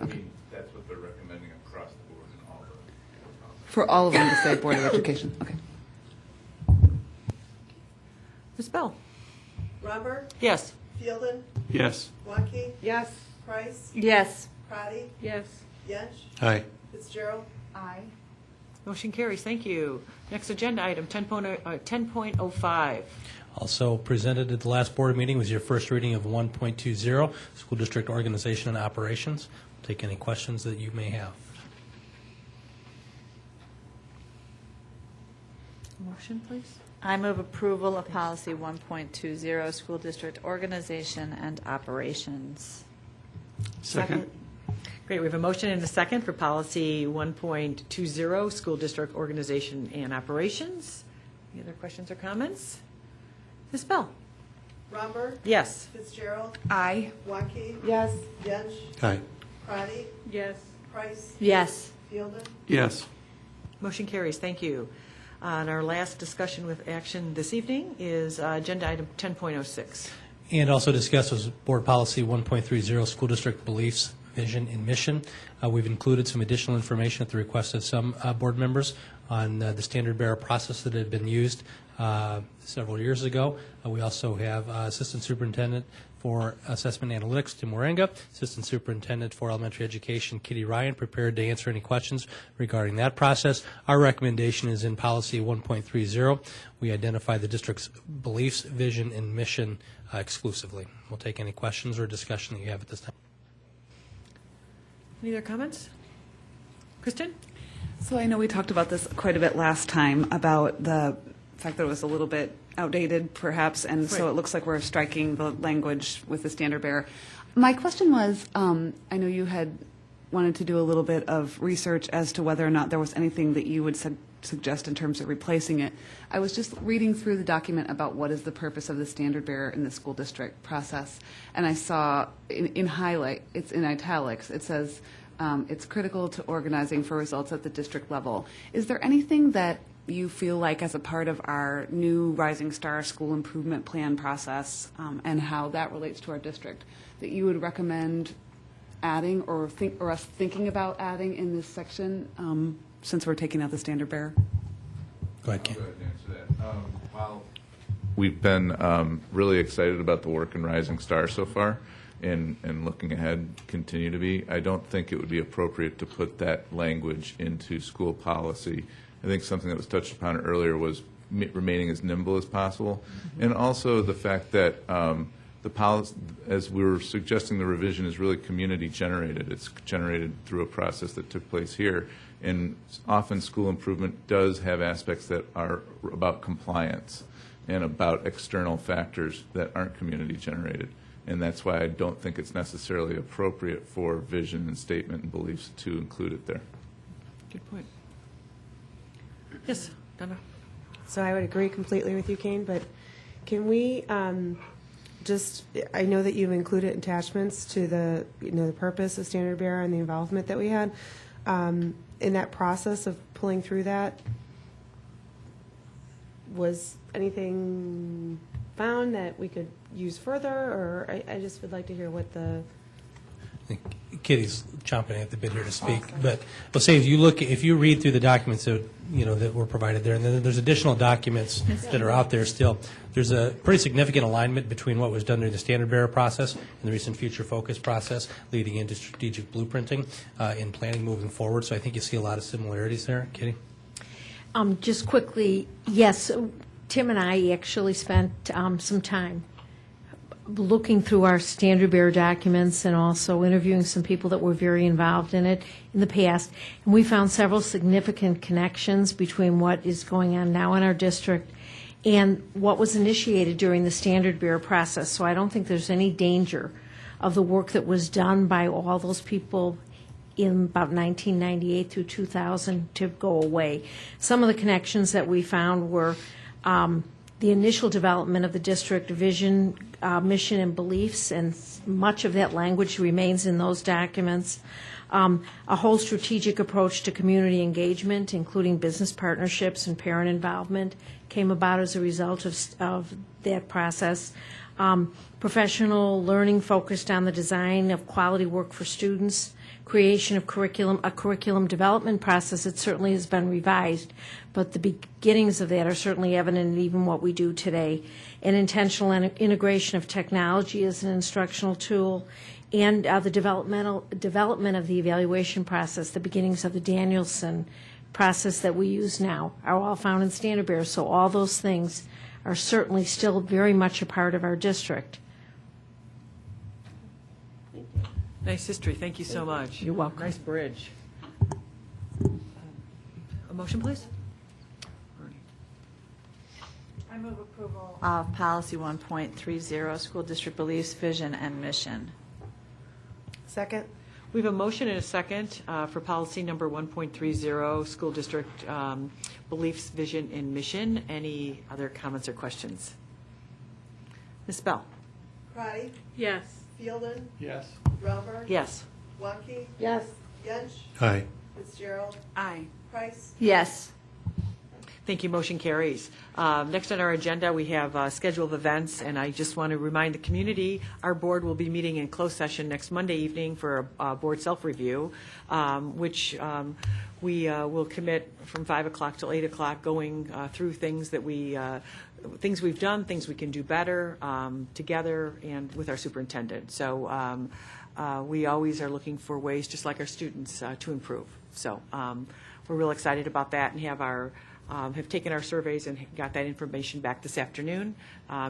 Okay. I mean, that's what they're recommending across the board in all the. For all of them to say Board of Education? Okay. Ms. Bell? Romberg? Yes. Fielden? Yes. Wonky? Yes. Price? Yes. Crotty? Yes. Yench? Aye. Fitzgerald? Aye. Motion carries. Thank you. Next agenda item, 10.05. Also presented at the last board meeting was your first reading of 1.20, School District Organization and Operations. We'll take any questions that you may have. Motion, please. I move approval of policy 1.20, school district organization and operations. Second. Great. We have a motion and a second for policy 1.20, school district organization and operations. Any other questions or comments? Ms. Bell? Romberg? Yes. Fitzgerald? Aye. Wonky? Yes. Yench? Aye. Crotty? Yes. Price? Yes. Fielden? Yes. Motion carries. Thank you. And our last discussion with action this evening is agenda item 10.06. And also discussed was Board Policy 1.30, School District Beliefs, Vision, and Mission. We've included some additional information at the request of some board members on the standard bearer process that had been used several years ago. We also have Assistant Superintendent for Assessment Analytics, Tim Warenga, Assistant Superintendent for Elementary Education, Kitty Ryan, prepared to answer any questions regarding that process. Our recommendation is in Policy 1.30. We identify the district's beliefs, vision, and mission exclusively. We'll take any questions or discussion that you have at this time. Any other comments? Kristen? So I know we talked about this quite a bit last time, about the fact that it was a little bit outdated, perhaps, and so Right. it looks like we're striking the language with the standard bearer. My question was, I know you had wanted to do a little bit of research as to whether or not there was anything that you would suggest in terms of replacing it. I was just reading through the document about what is the purpose of the standard bearer in the school district process, and I saw in highlight, it's in italics, it says it's critical to organizing for results at the district level. Is there anything that you feel like, as a part of our new Rising Star School Improvement Plan process and how that relates to our district, that you would recommend adding or us thinking about adding in this section since we're taking out the standard bearer? Go ahead, Ken. Go ahead and answer that. While we've been really excited about the work in Rising Star so far, and looking ahead, continue to be, I don't think it would be appropriate to put that language into school policy. I think something that was touched upon earlier was remaining as nimble as possible, and also the fact that the policy, as we were suggesting, the revision is really community generated. It's generated through a process that took place here, and often school improvement does have aspects that are about compliance and about external factors that aren't community generated, and that's why I don't think it's necessarily appropriate for vision and statement and beliefs to include it there. Good point. Yes, Donna? So I would agree completely with you, Kane, but can we just, I know that you've included attachments to the, the purpose of standard bearer and the involvement that we had. In that process of pulling through that, was anything found that we could use further, or I just would like to hear what the... Kitty's chomping at the bit here to speak, but we'll say if you read through the documents that that were provided there, and then there's additional documents that are out there still. There's a pretty significant alignment between what was done during the standard bearer process and the recent future focus process, leading into strategic blueprinting in planning moving forward. So I think you see a lot of similarities there, Kitty. Just quickly, yes, Tim and I actually spent some time looking through our standard bearer documents and also interviewing some people that were very involved in it in the past. And we found several significant connections between what is going on now in our district and what was initiated during the standard bearer process. So I don't think there's any danger of the work that was done by all those people in about 1998 through 2000 to go away. Some of the connections that we found were the initial development of the district vision, mission, and beliefs, and much of that language remains in those documents. A whole strategic approach to community engagement, including business partnerships and parent involvement, came about as a result of that process. Professional learning focused on the design of quality work for students, creation of a curriculum development process that certainly has been revised, but the beginnings of that are certainly evident in even what we do today. An intentional integration of technology as an instructional tool, and the development of the evaluation process, the beginnings of the Danielson process that we use now, are all found in standard bearer. So all those things are certainly still very much a part of our district. Nice history. Thank you so much. You're welcome. Nice bridge. A motion, please? I move approval of policy 1.30, school district beliefs, vision, and mission. Second? We have a motion and a second for policy number 1.30, school district beliefs, vision, and mission. Any other comments or questions? Ms. Bell? Crotty? Yes. Fielden? Yes. Romber? Yes. Wonky? Yes. Yench? Aye. Fitzgerald? Aye. Price? Yes. Thank you. Motion carries. Next on our agenda, we have schedule of events, and I just want to remind the community, our board will be meeting in closed session next Monday evening for a board self-review, which we will commit from 5 o'clock till 8 o'clock, going through things that things we've done, things we can do better together and with our superintendent. So we always are looking for ways, just like our students, to improve. So we're real excited about that, and have our have taken our surveys and got that information back this afternoon.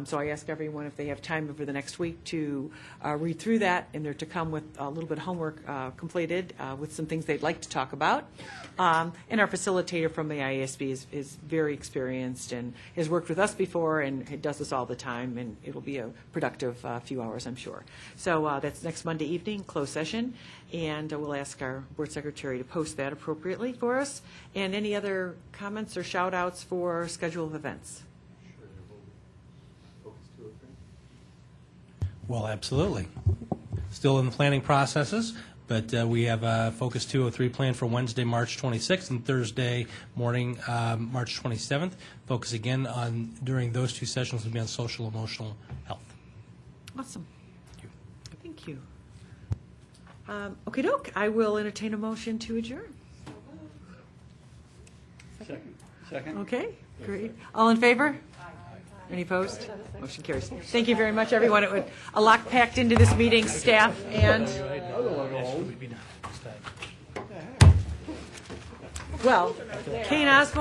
So I ask everyone if they have time over the next week to read through that, and they're to come with a little bit of homework completed with some things they'd like to talk about. And our facilitator from the IASB is very experienced and has worked with us before and does this all the time, and it'll be a productive few hours, I'm sure. So that's next Monday evening, closed session, and we'll ask our board secretary to post that appropriately for us. And any other comments or shout outs for schedule of events? Well, absolutely. Still in the planning processes, but we have Focus 203 planned for Wednesday, March 26th, and Thursday morning, March 27th. Focus again on, during those two sessions, will be on social emotional health. Awesome. Thank you. Okey doke, I will entertain a motion to adjourn. Second. Okay, great. All in favor? Any opposed? Motion carries. Thank you very much, everyone. It was a lot packed into this meeting, staff and, well, Kane Osborne.